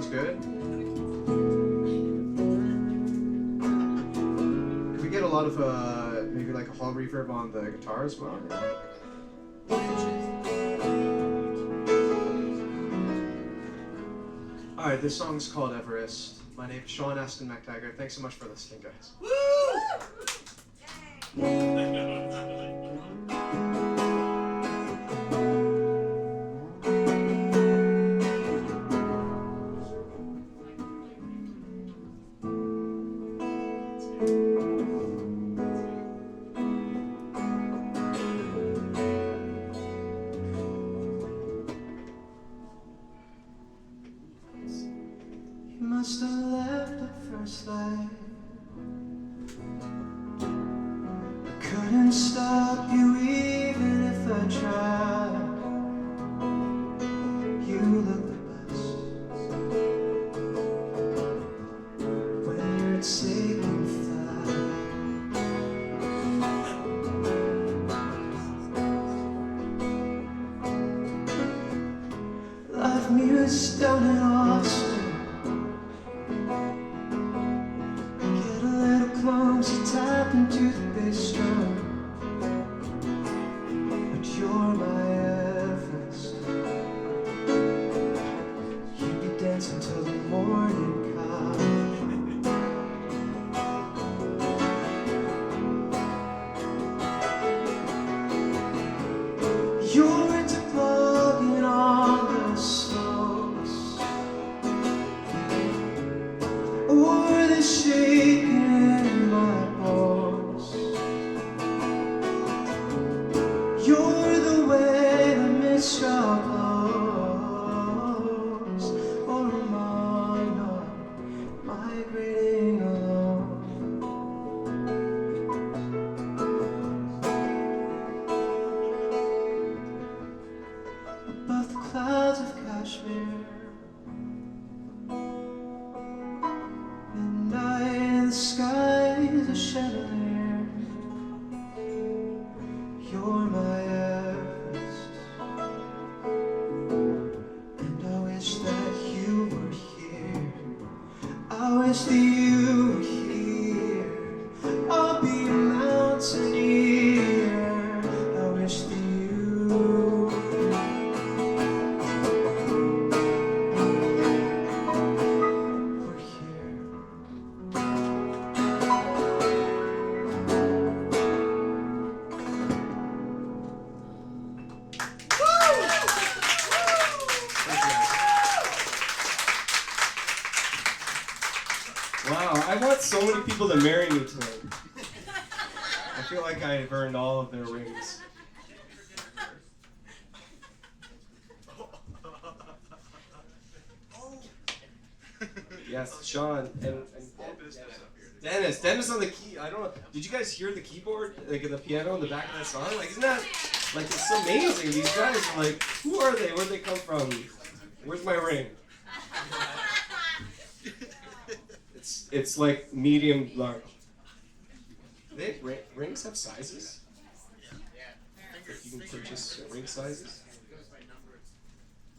Speaker 3: sounds good. Could we get a lot of maybe like a hall reverb on the guitar as well? Alright, this song's called Everest. My name's Aston MacTaggart. Thanks so much for listening, guys.
Speaker 1: You must have left at first light. I couldn't stop you even if I tried. You look the best when you're taking flight. Live music down in Austin. Get a little clumsy, tap into the bass drum. But you're my Everest. You'd be dancing till the morning comes. You're into plugging on the slopes, or the shaking in my bones. You're the way the mist blows, or am I not migrating alone? Above the clouds of Kashmir, midnight in the sky is a chandelier. You're my Everest, and I wish that you were here. I wish that you were here. I'll be a mountaineer. I wish that you were here.
Speaker 4: Wow, I want so many people to marry me tonight. I feel like I've earned all of their rings. Yes, Sean and Dennis on the key. I don't know. Did you guys hear the keyboard, like the piano in the back of that song? Like, isn't that like it's amazing? These guys are like, who are they? Where'd they come from? Where's my ring? It's like medium large. They rings have sizes. Like you can purchase ring sizes.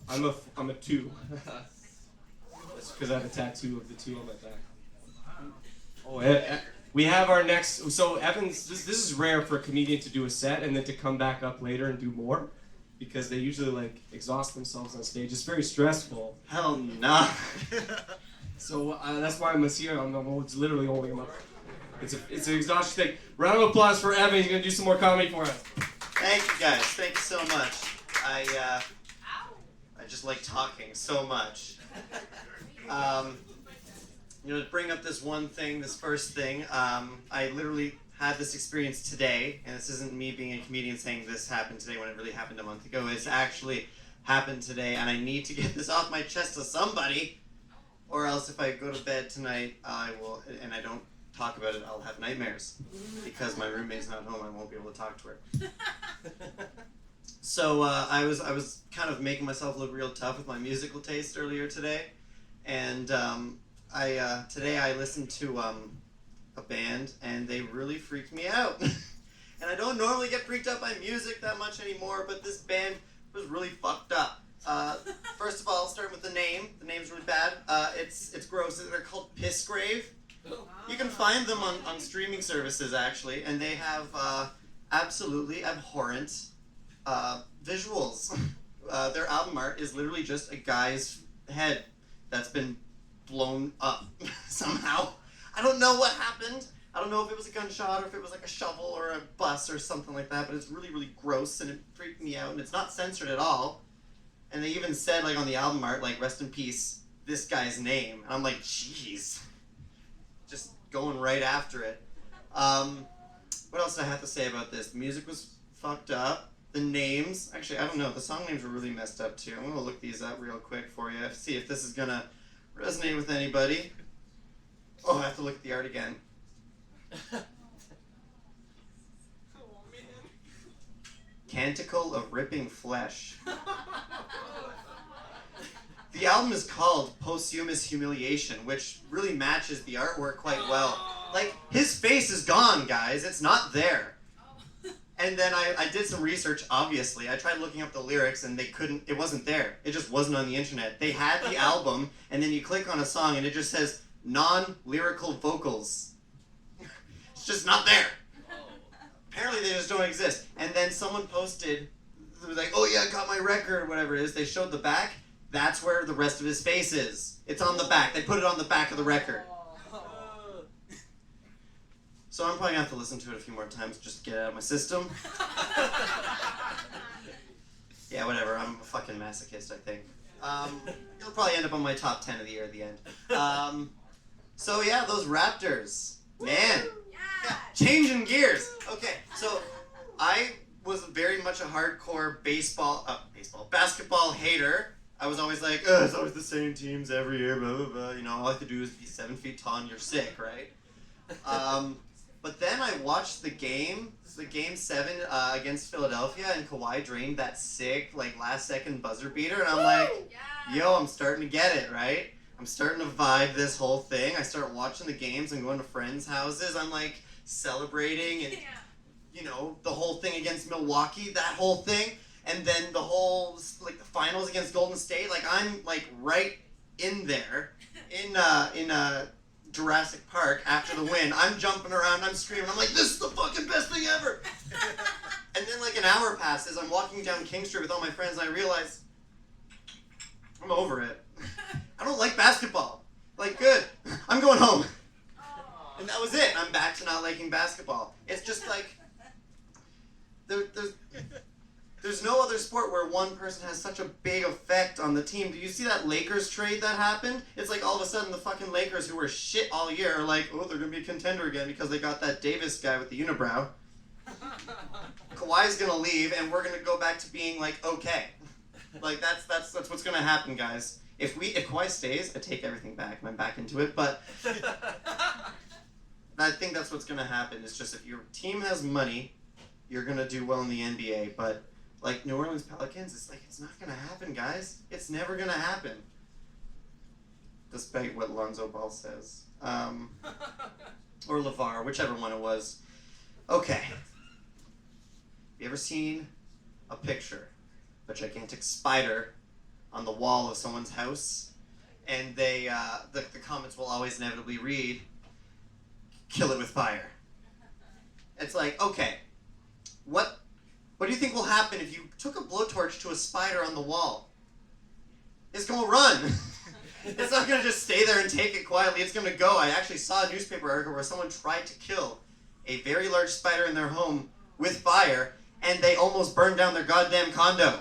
Speaker 4: I'm a 2. That's because I have a tattoo of the 2 on my back. Oh, we have our next. So Evans, this is rare for a comedian to do a set and then to come back up later and do more, because they usually like exhaust themselves on stage. It's very stressful.
Speaker 5: Hell no.
Speaker 4: So that's why I'm here. It's literally holding him up. It's an exhaustion thing. Round of applause for Evan. He's gonna do some more comedy for us.
Speaker 5: Thank you guys. Thank you so much. I just like talking so much. To bring up this one thing, this first thing, I literally had this experience today, and this isn't me being a comedian saying this happened today when it really happened a month ago. It's actually happened today, and I need to get this off my chest to somebody, or else if I go to bed tonight, I will, and I don't talk about it, I'll have nightmares, because my roommate's not home, I won't be able to talk to her. So I was kind of making myself look real tough with my musical taste earlier today, and today I listened to a band, and they really freaked me out. And I don't normally get freaked out by music that much anymore, but this band was really fucked up. First of all, starting with the name. The name's really bad. It's gross. They're called Pissgrave. You can find them on streaming services, actually, and they have absolutely abhorrent visuals. Their album art is literally just a guy's head that's been blown up somehow. I don't know what happened. I don't know if it was a gunshot or if it was like a shovel or a bus or something like that, but it's really, really gross and it freaked me out, and it's not censored at all. And they even said, like, on the album art, like, rest in peace, this guy's name. And I'm like, jeez. Just going right after it. What else do I have to say about this? The music was fucked up. The names, actually, I don't know. The song names were really messed up, too. I'm going to look these up real quick for you. See if this is going to resonate with anybody. Oh, I have to look at the art again. Canticle of Ripping Flesh. The album is called Posthumous Humiliation, which really matches the artwork quite well. Like, his face is gone, guys. It's not there. And then I did some research, obviously. I tried looking up the lyrics, and it wasn't there. It just wasn't on the internet. They had the album, and then you click on a song, and it just says, non-lyrical vocals. It's just not there. Apparently they just don't exist. And then someone posted, it was like, oh yeah, I got my record, or whatever it is. They showed the back. That's where the rest of his face is. It's on the back. They put it on the back of the record. So I'm probably going to have to listen to it a few more times just to get it out of my system. Yeah, whatever. I'm a fucking masochist, I think. It'll probably end up on my top 10 of the year at the end. So yeah, those Raptors. Man. Yeah, changing gears. Okay, so I was very much a hardcore basketball hater. I was always like, it's always the same teams every year, blah, blah, blah. You know, all I have to do is be 7 feet tall and you're sick, right? But then I watched the game 7 against Philadelphia, and Kawhi drained that sick, like, last-second buzzer beater, and I'm like, yo, I'm starting to get it, right? I'm starting to vibe this whole thing. I start watching the games and going to friends' houses. I'm, like, celebrating and, you know, the whole thing against Milwaukee, that whole thing. And then the whole, like, the finals against Golden State. Like, I'm, like, right in there in Jurassic Park after the win. I'm jumping around, I'm screaming. I'm like, this is the fucking best thing ever. And then, like, an hour passes. I'm walking down King Street with all my friends, and I realize I'm over it. I don't like basketball. Like, good. I'm going home. And that was it. I'm back to not liking basketball. It's just like, there's no other sport where one person has such a big effect on the team. Do you see that Lakers trade that happened? It's like all of a sudden the fucking Lakers, who were shit all year, are like, oh, they're going to be a contender again because they got that Davis guy with the unibrow. Kawhi's going to leave, and we're going to go back to being, like, okay. Like, that's what's going to happen, guys. If Kawhi stays, I take everything back and I'm back into it, but I think that's what's going to happen. It's just if your team has money, you're going to do well in the NBA, but like New Orleans Pelicans, it's like, it's not going to happen, guys. It's never going to happen. Despite what Lonzo Ball says. Or LeVar, whichever one it was. Okay. You ever seen a picture of a gigantic spider on the wall of someone's house? And they, the comments will always inevitably read, kill it with fire. It's like, okay, what do you think will happen if you took a blowtorch to a spider on the wall? It's going to run. It's not going to just stay there and take it quietly. It's going to go. I actually saw a newspaper article where someone tried to kill a very large spider in their home with fire, and they almost burned down their goddamn condo.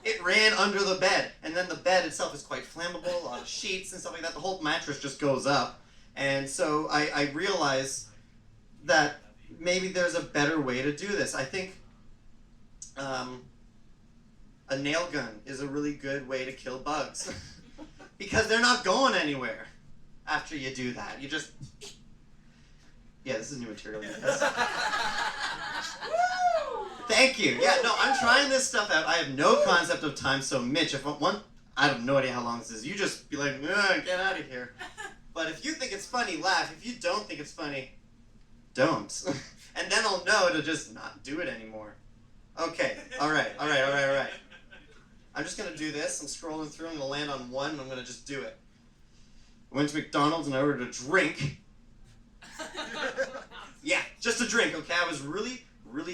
Speaker 5: It ran under the bed, and then the bed itself is quite flammable, a lot of sheets and stuff like that. The whole mattress just goes up. And so I realized that maybe there's a better way to do this. I think a nail gun is a really good way to kill bugs because they're not going anywhere after you do that. You just... Yeah, this is new material. Thank you. Yeah, no, I'm trying this stuff out. I have no concept of time, so Mitch, I have no idea how long this is. You just be like, get out of here. But if you think it's funny, laugh. If you don't think it's funny, don't. And then I'll know to just not do it anymore. Okay, all right. I'm just gonna do this. I'm scrolling through. I'm gonna land on one, and I'm gonna just do it. I went to McDonald's and I ordered a drink. Yeah, just a drink. Okay, I was really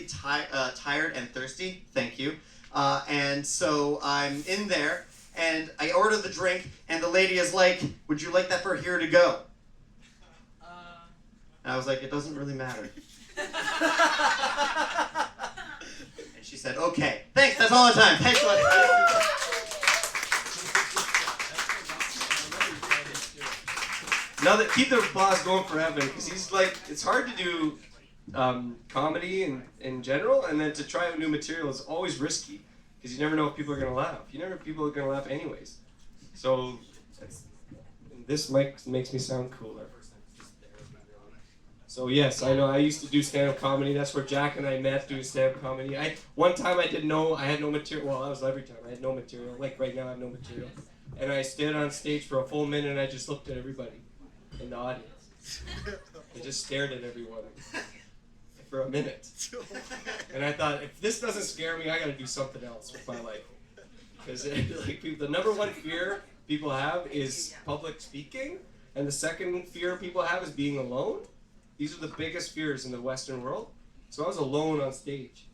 Speaker 5: tired and thirsty. Thank you. And so I'm in there, and I order the drink, and the lady is like, "Would you like that for here to go?" And I was like, "It doesn't really matter." And she said, "Okay, thanks. That's all the time. Thanks so much."
Speaker 1: Now that keep the applause going for Evan, because he's like, it's hard to do comedy in general, and then to try out new material is always risky, because you never know if people are gonna laugh. You never know if people are gonna laugh anyways. So this mic makes me sound cooler. So yes, I know I used to do stand-up comedy. That's where Jack and I met doing stand-up comedy. One time I had no material. Well, that was every time I had no material. Like right now I have no material, and I stood on stage for a full minute and I just looked at everybody in the audience. I just stared at everyone for a minute. And I thought, if this doesn't scare me, I gotta do something else with my life. Because the number one fear people have is public speaking, and the second fear people have is being alone. These are the biggest fears in the Western world. So I was alone on stage.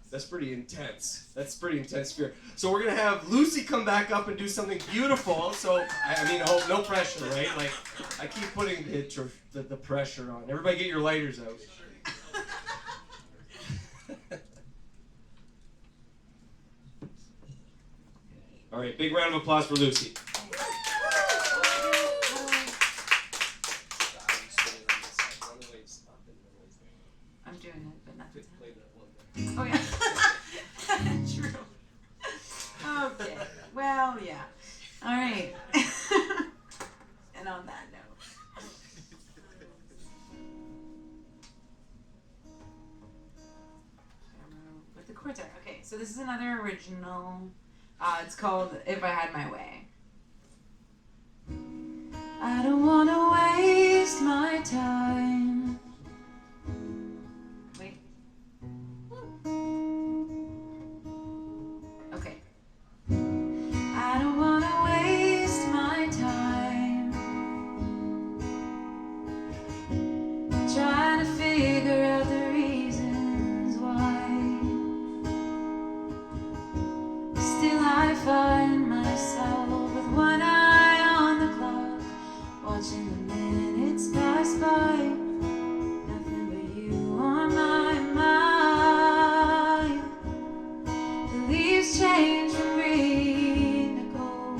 Speaker 1: That's pretty intense. That's pretty intense fear. So we're gonna have Lucy come back up and do something beautiful. So I mean, no pressure, right? Like I keep putting the pressure on. Everybody, get your lighters out. All right, big round of applause for Lucy.
Speaker 6: I'm doing it, but nothing's happening. Oh yeah. True. Okay. Well, yeah. All right. And on that note. What the chords are. Okay, so this is another original. It's called If I Had My Way. I don't want to waste my time. Wait. Okay. I don't want to waste my time trying to figure out the reasons why. Still I find myself with one eye on the clock, watching the minutes pass by. Nothing but you on my mind. The leaves change from green to gold.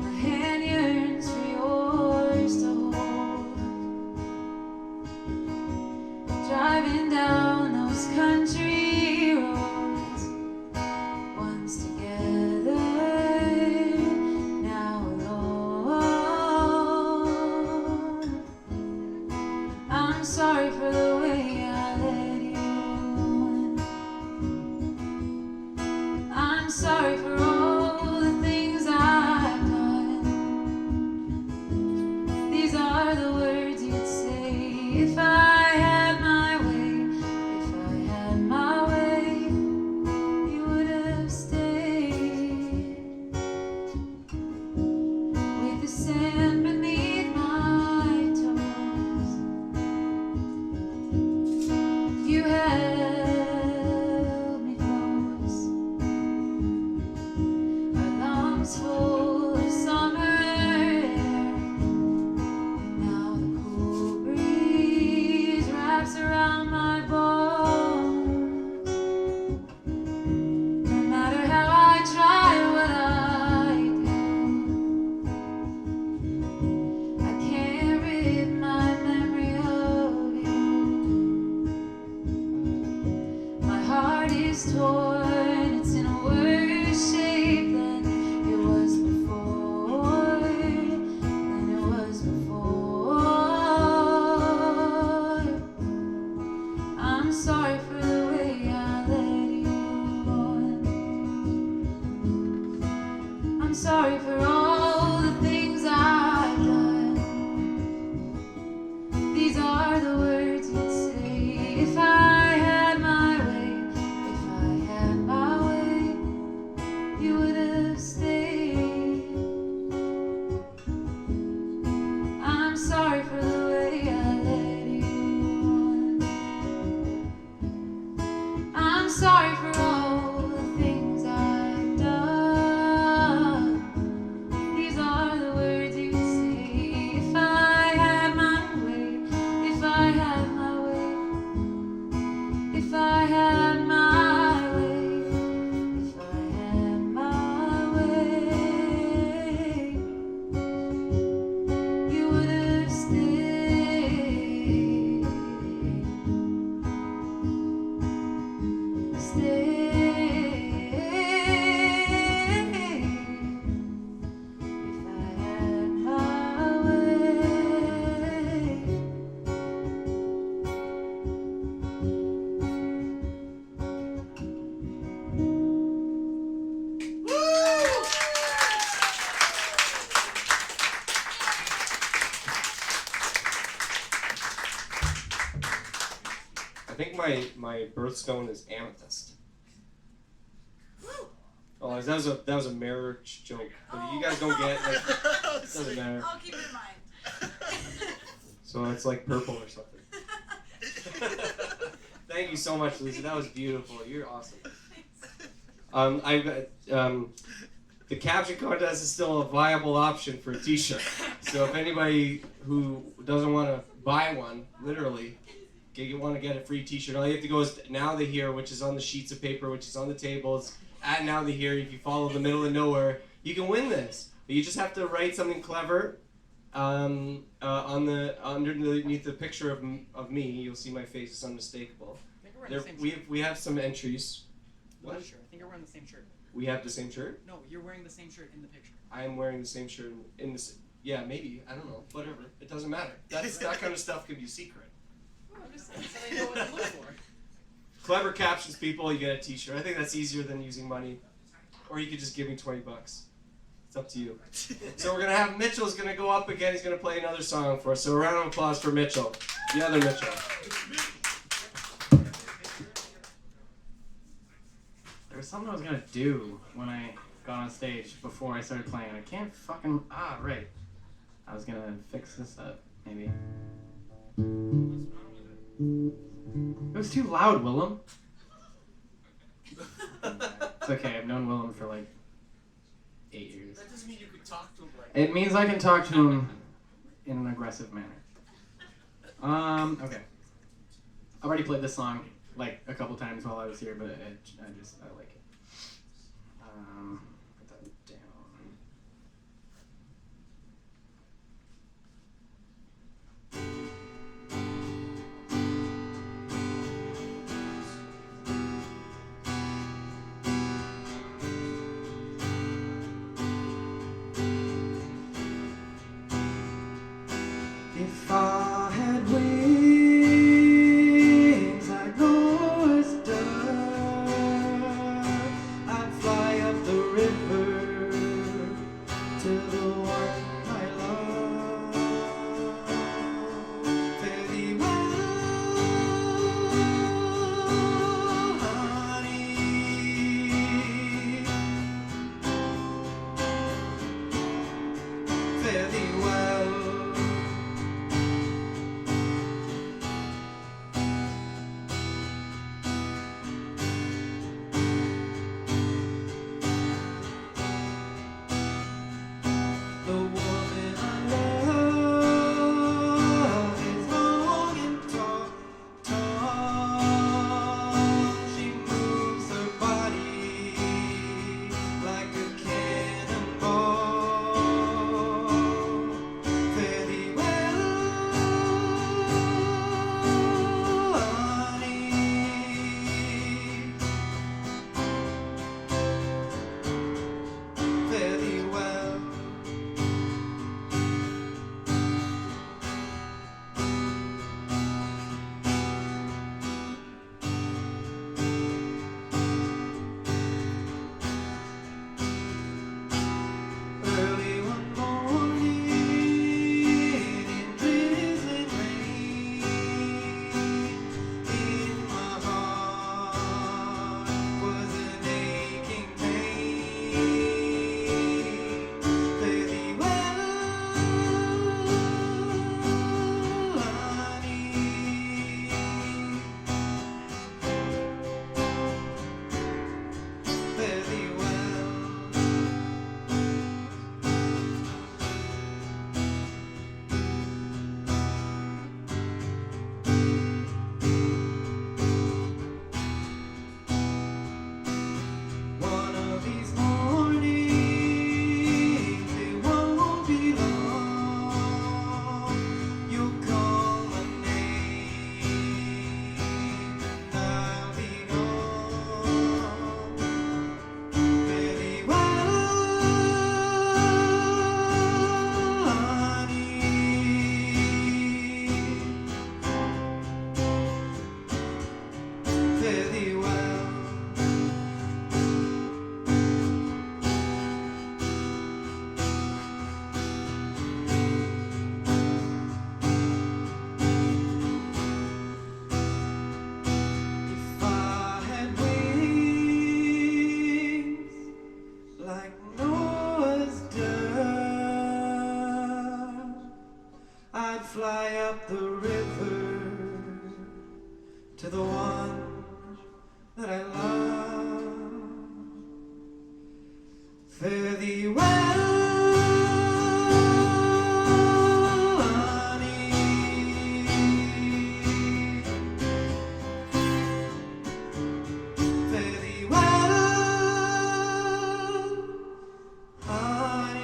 Speaker 6: My hand yearns for yours to hold. Driving down those country roads, once together, now alone. I'm sorry for the way I let you on. I'm sorry for all the things I've done. These are the words you'd say if I had my way. If I had my way, you would have stayed with the sand beneath my toes. You held me close, our lungs full of summer air. Now the cool breeze wraps around my bones. No matter how I try, what I do, I can't rid my memory of you. My heart is torn, it's in a worse shape than it was before. I'm sorry for the way I let you on. I'm sorry for all the things I've done. These are the words you'd say if I had my you would have stayed. I'm sorry for the way I led you on. I'm sorry for all the things I've done. These are the words you say. If I had my way, if I had my way, if I had my way, if I had my way, you would have stayed. Stayed. If I had my way.
Speaker 1: I think my birthstone is amethyst. Oh, that was a marriage joke, but you guys don't get it. It doesn't matter.
Speaker 10: I'll keep it in mind.
Speaker 1: So it's like purple or something. Thank you so much, Lisa. That was beautiful. You're awesome. The caption contest is still a viable option for a T-shirt. So if anybody who doesn't want to buy one, literally, want to get a free T-shirt, all you have to go is Now They Hear, which is on the sheets of paper, which is on the tables. At Now They Hear, if you follow the middle of nowhere, you can win this. But you just have to write something clever. Underneath the picture of me, you'll see my face. It's unmistakable.
Speaker 11: I think we're wearing the same shirt.
Speaker 1: We have some entries.
Speaker 11: I'm
Speaker 1: What?
Speaker 11: not sure. I think you're wearing the same shirt.
Speaker 1: We have the same shirt.
Speaker 11: No, you're wearing the same shirt in the picture.
Speaker 1: I am wearing the same shirt in this. Yeah, maybe. I don't know. Whatever. It doesn't matter. That kind of stuff can be secret.
Speaker 11: Well, I'm just saying so they know what to look for.
Speaker 1: Clever captions, people. You get a T-shirt. I think that's easier than using money, or you could just give me $20. It's up to you. So we're gonna have Mitchell's gonna go up again. He's gonna play another song for us. So a round of applause for Mitchell, the other Mitchell.
Speaker 12: There was something I was gonna do when I got on stage before I started playing. I can't fucking right. I was gonna fix this up, maybe. It was too loud, Willem. It's okay. I've known Willem for like 8 years.
Speaker 2: That doesn't mean you could talk to him like
Speaker 12: It means I can talk to him in an aggressive manner. Okay. I've already played this song like a couple times while I was here, but I like it. Put that down.
Speaker 6: If I had wings like Noah's dove, I'd fly up the river to the one I love. Fare thee well, honey. Fare thee well. The woman I love is long and tall, tall. She moves her body like a cannonball.
Speaker 4: like Noah's dove, I'd fly up the river to the one that I love. Fare thee well, honey. Fare thee well, honey.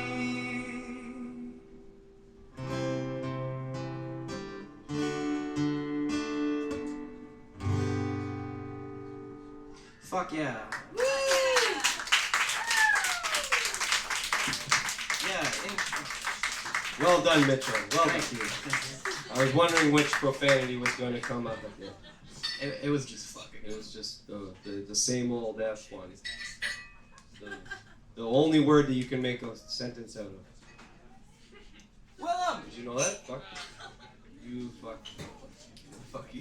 Speaker 4: Fuck yeah.
Speaker 1: Well done, Mitchell. Well done.
Speaker 12: Thank you.
Speaker 1: I was wondering which profanity was going to come up at the
Speaker 12: It was just fucking.
Speaker 1: It was just the same old F one. The only word that you can make a sentence out of.
Speaker 12: Willem!
Speaker 1: Did you know that? Fuck you. Fuck you.
Speaker 12: Fuck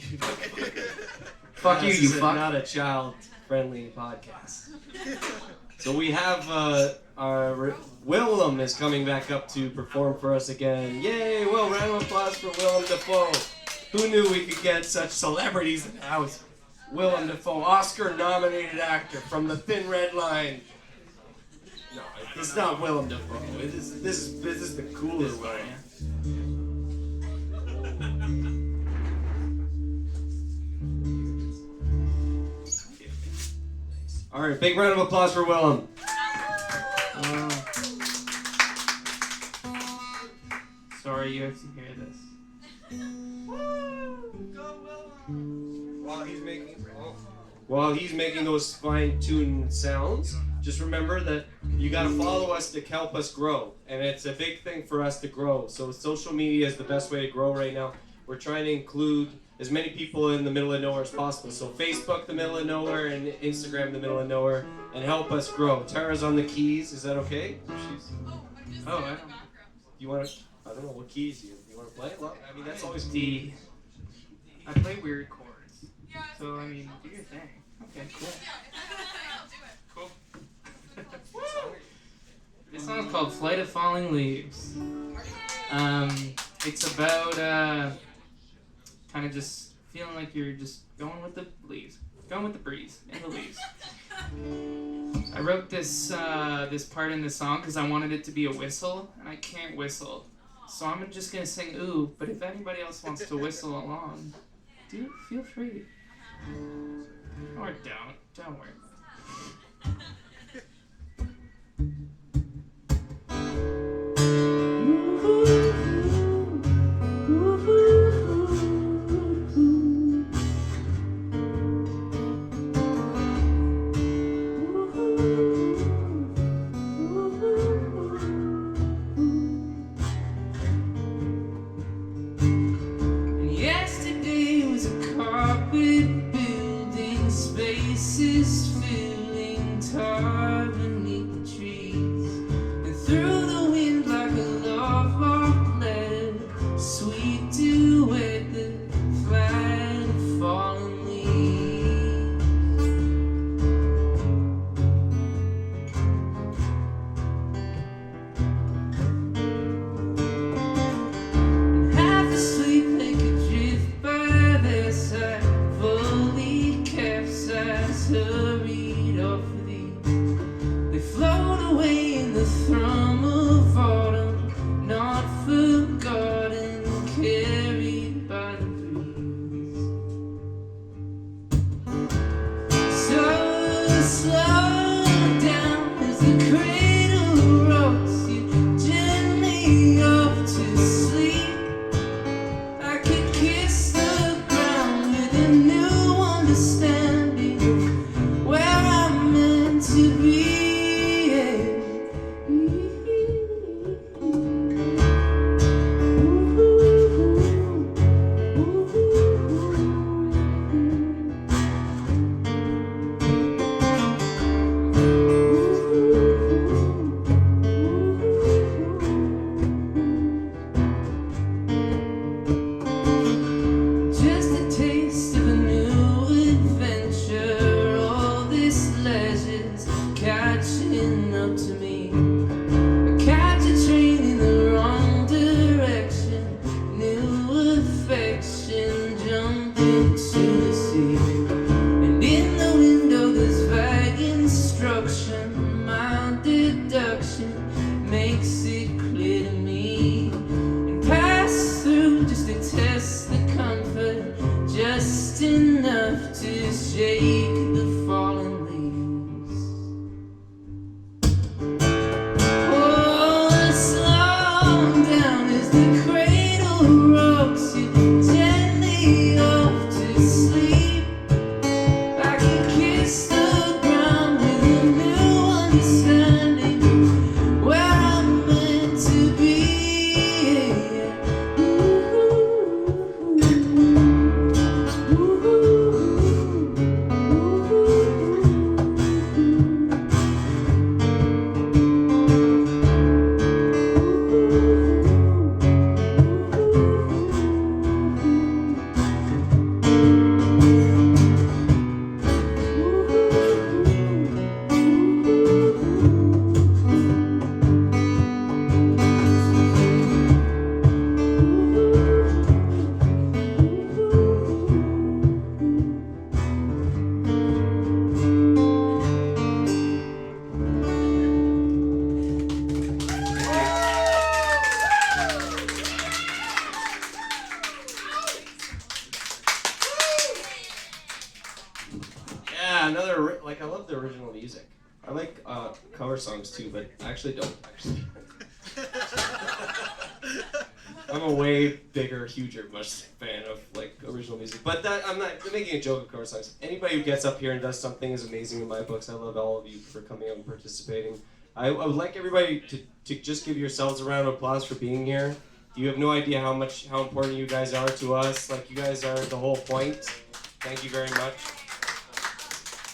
Speaker 12: you,
Speaker 1: This
Speaker 12: you
Speaker 1: is
Speaker 12: fuck.
Speaker 1: not a child-friendly podcast. So we have our Willem is coming back up to perform for us again. Yay! Well, round of applause for Willem Dafoe. Who knew we could get such celebrities in the house? Willem Dafoe, Oscar-nominated actor from The Thin Red Line. No, it's not Willem Dafoe. This is the cooler one. All right, big round of applause for Willem.
Speaker 12: Sorry you have to hear this.
Speaker 1: While he's making those fine-tuned sounds, just remember that you gotta follow us to help us grow, and it's a big thing for us to grow. So social media is the best way to grow right now. We're trying to include as many people in the middle of nowhere as possible. So Facebook, the middle of nowhere, and Instagram, the middle of nowhere, and help us grow. Tara's on the keys. Is that okay?
Speaker 12: I don't.
Speaker 1: You want to? I don't know what keys you want to play. Well, I mean that's always
Speaker 12: D. I play weird chords. So I mean, do your thing. Okay, cool. This song's called "Flight of Falling Leaves." It's about kind of just feeling like you're just going with the leaves, going with the breeze and the leaves. I wrote this this part in the song because I wanted it to be a whistle, and I can't whistle, so I'm just gonna sing ooh. But if anybody else wants to whistle along, do feel free, or don't worry. Yesterday was a carpet building, spaces filling, tar beneath the trees, and through the wind like a love lock letter, sweet to wet the flight of fallen leaves. Half asleep, they could drift by their side, fully capsized, hurried off of thee. They float away in the thrum of autumn, not forgotten, carried by the breeze. So slow down as the cradle rocks you gently off to sleep. I could kiss the ground with a new understanding of where I'm meant to be. reflection makes it clear to me. And pass through just to test the comfort, just enough to shake the fallen leaves. Oh, slow down as the cradle rocks you gently off to sleep. I can kiss the ground with a new understanding where I'm meant to be.
Speaker 1: Yeah, like I love the original music. I like cover songs too, but I actually don't actually. I'm a way bigger, huger, much fan of like original music. But I'm not making a joke of cover songs. Anybody who gets up here and does something is amazing in my books. I love all of you for coming out and participating. I would like everybody to just give yourselves a round of applause for being here. You have no idea how important you guys are to us. Like, you guys are the whole point. Thank you very much.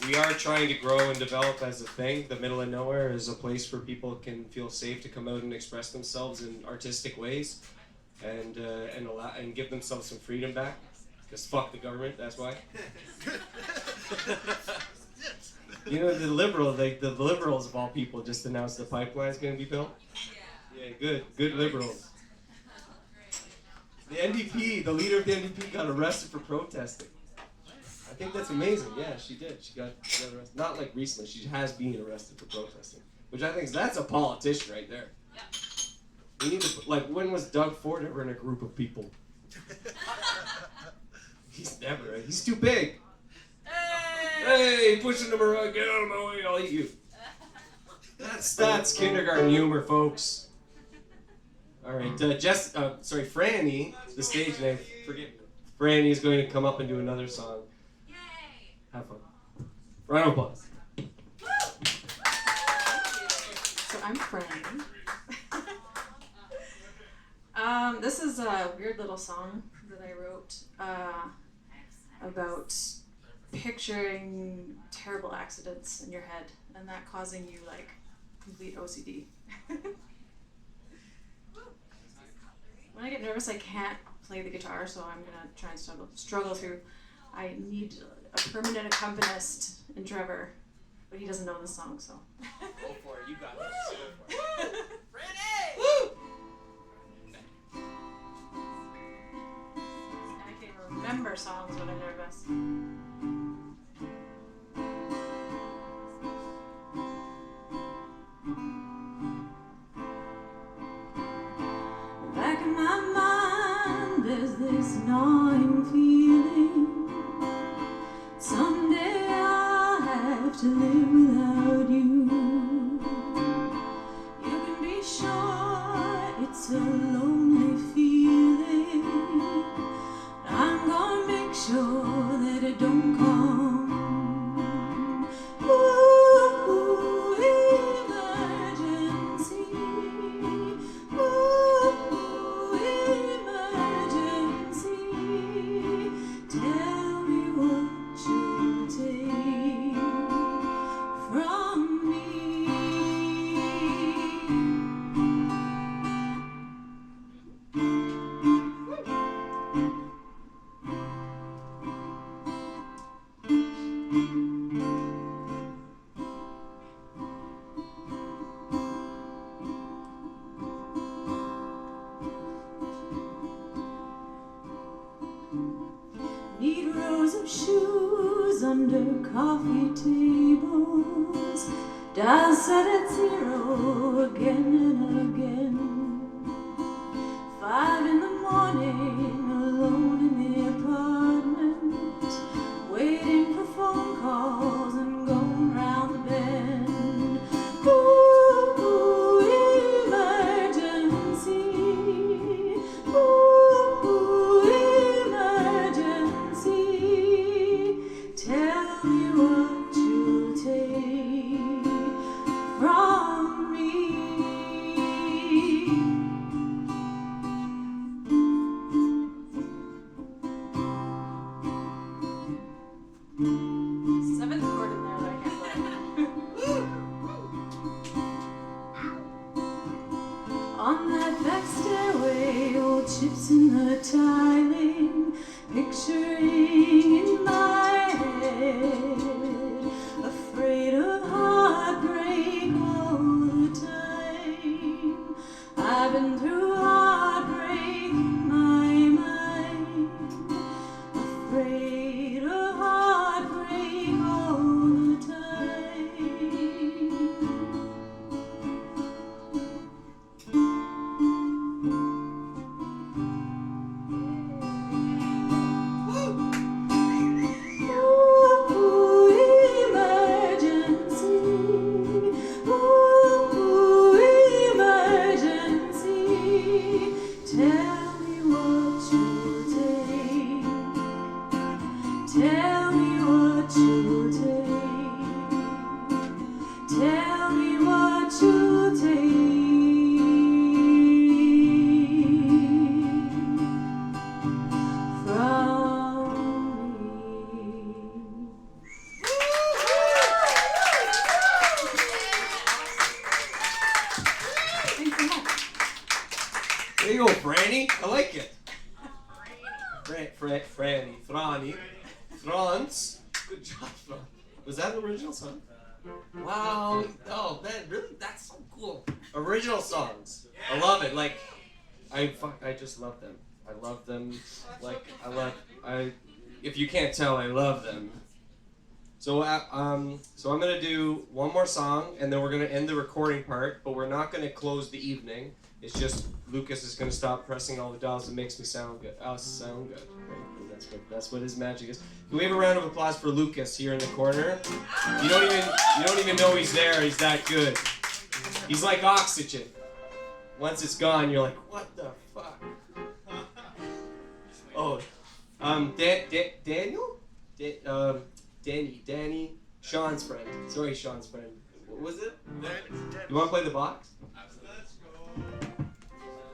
Speaker 1: We are trying to grow and develop as a thing. The middle of nowhere is a place where people can feel safe to come out and express themselves in artistic ways, and give themselves some freedom back. Because fuck the government, that's why. You know, the liberals of all people just announced the pipeline's going to be built. Yeah, good liberals. The NDP, the leader of the NDP, got arrested for protesting. I think that's amazing. Yeah, she did. She got arrested. Not like recently. She has been arrested for protesting, which I think that's a politician right there. Yeah. We need to, like, when was Doug Ford ever in a group of people? He's never. He's too big. Hey, pushing them around. Get out of my way. I'll eat you. That's kindergarten humor, folks. All right, Franny, the stage name. Forgive me. Franny is going to come up and do another song. Yay! Have fun. Round of applause.
Speaker 6: So I'm Franny. This is a weird little song that I wrote about picturing terrible accidents in your head and that causing you like complete OCD. When I get nervous, I can't play the guitar, so I'm gonna try and struggle through. I need a permanent accompanist in Trevor, but he doesn't know the song, so.
Speaker 11: Go for it, you got this. Go for it. Ready!
Speaker 6: Woo! I can't even remember songs when I'm nervous. Back in my mind, there's this gnawing feeling. Someday I'll have to live without you. You can be sure it's a lonely feeling. I'm gonna make sure that it don't come. Ooh, emergency. Ooh, emergency. Tell me what you'll take from me. Need rows of shoes under coffee tables
Speaker 9: Down set at zero again and again. 5 in the morning, alone in the apartment, waiting for phone calls and going round the bend. Ooh, emergency. Ooh, emergency. Tell me what you'll take from me.
Speaker 6: Seventh chord in there that I can't play.
Speaker 9: On that back stairway, old chips in the tiling, picturing in my head, afraid of heartbreak all the time. I've been through heartbreak in my mind, afraid of heartbreak all the time. Ooh, emergency. Ooh, emergency. Tell me what you'll take. Tell me what you'll take. Tell me what you'll take from me.
Speaker 6: Thanks so much.
Speaker 1: There you go, Franny. I like it. Franny. Franny. Franz. Good job, Franz. Was that an original song? Wow. Oh, man, really? That's so cool. Original songs. I love it. Like, I just love them. I love them. Like, if you can't tell, I love them. So I'm gonna do one more song, and then we're gonna end the recording part. But we're not gonna close the evening. It's just Lucas is gonna stop pressing all the dials and makes me sound good. Sound good. Right? That's what his magic is. Can we have a round of applause for Lucas here in the corner? You don't even know he's there. He's that good. He's like oxygen. Once it's gone, you're like, what the fuck? Oh, Daniel? Danny, Sean's friend. Sorry, Sean's friend. What was it? You want to play the box?
Speaker 3: Let's go.
Speaker 2: I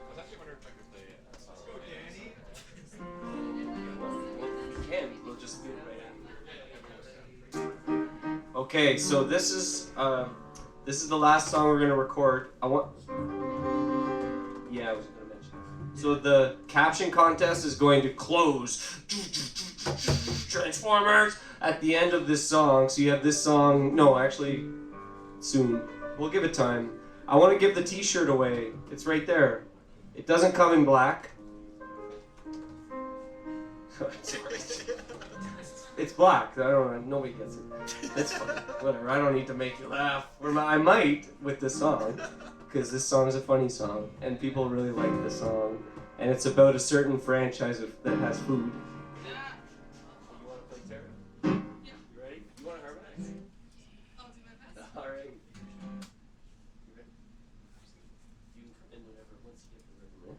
Speaker 2: was actually wondering if I could play
Speaker 3: Let's go, Danny.
Speaker 1: We can. We'll just do it right after. Okay, so this is the last song we're gonna record. I was gonna mention. So the caption contest is going to close. Transformers at the end of this song. So you have this song. No, actually, soon. We'll give it time. I want to give the T-shirt away. It's right there. It doesn't come in black. It's black. I don't know. Nobody gets it. It's fine. Whatever. I don't need to make you laugh. I might with this song, because this song is a funny song, and people really like this song. And it's about a certain franchise that has food. You want to play Terra? Yeah. You ready? You want to harmonize?
Speaker 6: I'll do my best.
Speaker 1: All right. You ready? You can come in whenever, once you get the rhythm.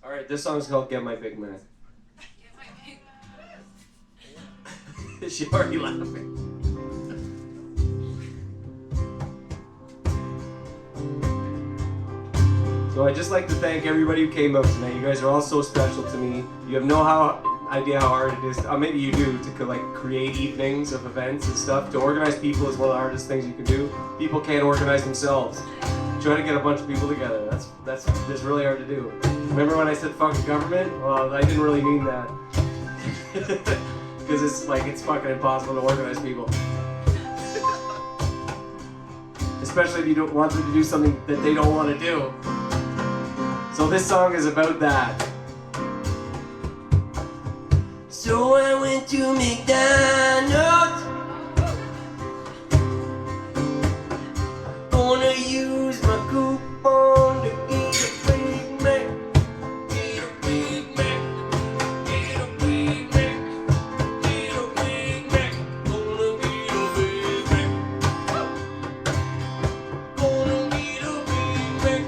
Speaker 1: All right. This song is called "Get My Big Man."
Speaker 6: Get my big
Speaker 1: She already laughing. So I'd just like to thank everybody who came out tonight. You guys are all so special to me. You have no idea how hard it is. Maybe you do, to like create evenings of events and stuff. To organize people is one of the hardest things you can do. People can't organize themselves. Try to get a bunch of people together. That's really hard to do. Remember when I said fuck the government? Well, I didn't really mean that. Because it's fucking impossible to organize people. Especially if you don't want them to do something that they don't want to do. So this song is about that. So I went to McDonald's. Gonna use my coupon to get a Big Mac. Get a Big Mac. Get a Big Mac. Get a Big Mac. Gonna get a Big Mac. Gonna get a Big Mac.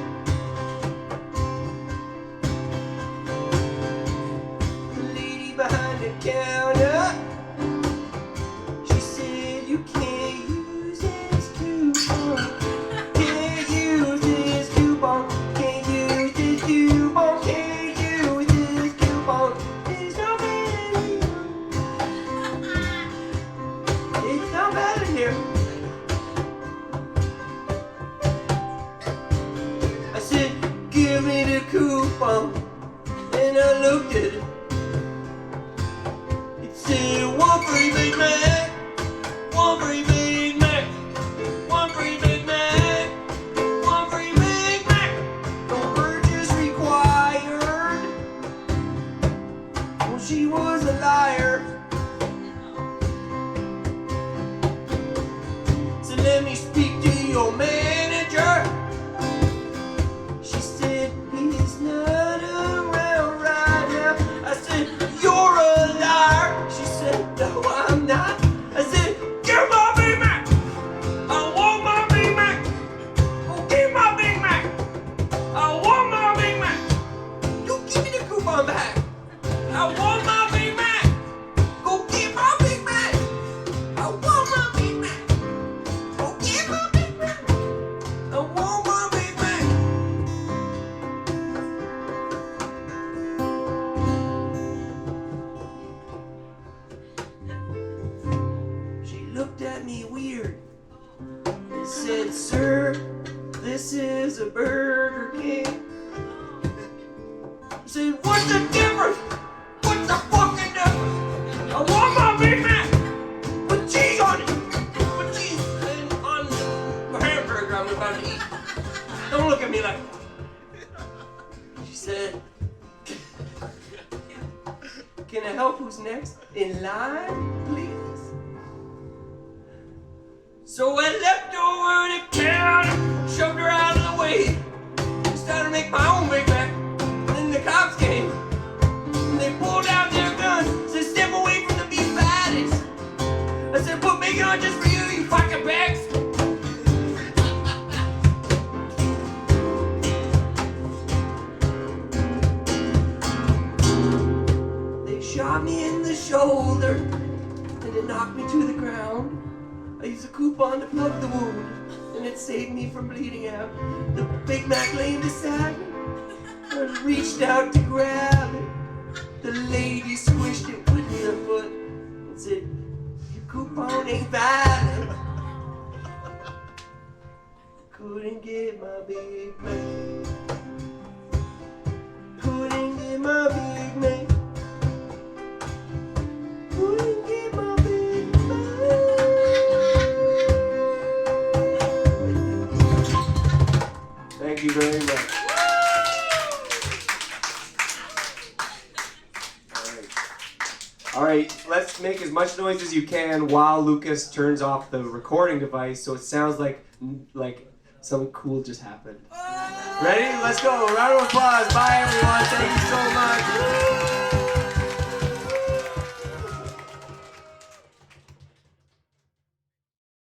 Speaker 1: The lady behind the counter, she said you can't use this coupon. Can't use this coupon. Can't use this coupon. Can't use this coupon. It's not bad in here. It's not bad in here. I said, give me the coupon. And I looked at it. It said, one free Big Mac. One free Big Mac. One free Big Mac. One free Big Mac. No purchase required. Well, she was a liar. So let me speak to your manager. She said, he's not around right now. I said, you're a liar. She said, no, I'm not. I said, give my Big Mac. I want my Big Mac. Go give my Big Mac. I want my Big Mac. You give me the coupon back. I want my Big Mac. Go give my Big Mac. I want my Big Mac. Go give my Big Mac. I want my Big Mac. She looked at me weird and said, sir, this is a Burger King. I said, what's the difference? What's the fucking difference? I want my Big Mac. Put cheese on it. Put cheese on the hamburger I'm about to eat. Don't look at me like that. She said, can I help who's next in line, please? So I leapt over the counter, shoved her out of the way, started to make my own Big Mac. And then the cops came, and they pulled out their guns, said, step away from the beef patties. I said, put bacon on just for you, you fucking bags. They shot me in the shoulder, and it knocked me to the ground. I used a coupon to plug the wound, and it saved me from bleeding out. The Big Mac lay beside me. I reached out to grab it. The lady squished it with her foot and said, your coupon ain't valid. Couldn't get my Big Mac. Couldn't get my Big Mac. Couldn't get my Big Mac. Thank you very much. All right, let's make as much noise as you can while Lucas turns off the recording device so it sounds like something cool just happened. Ready? Let's go. Round of applause. Bye, everyone. Thank you so much.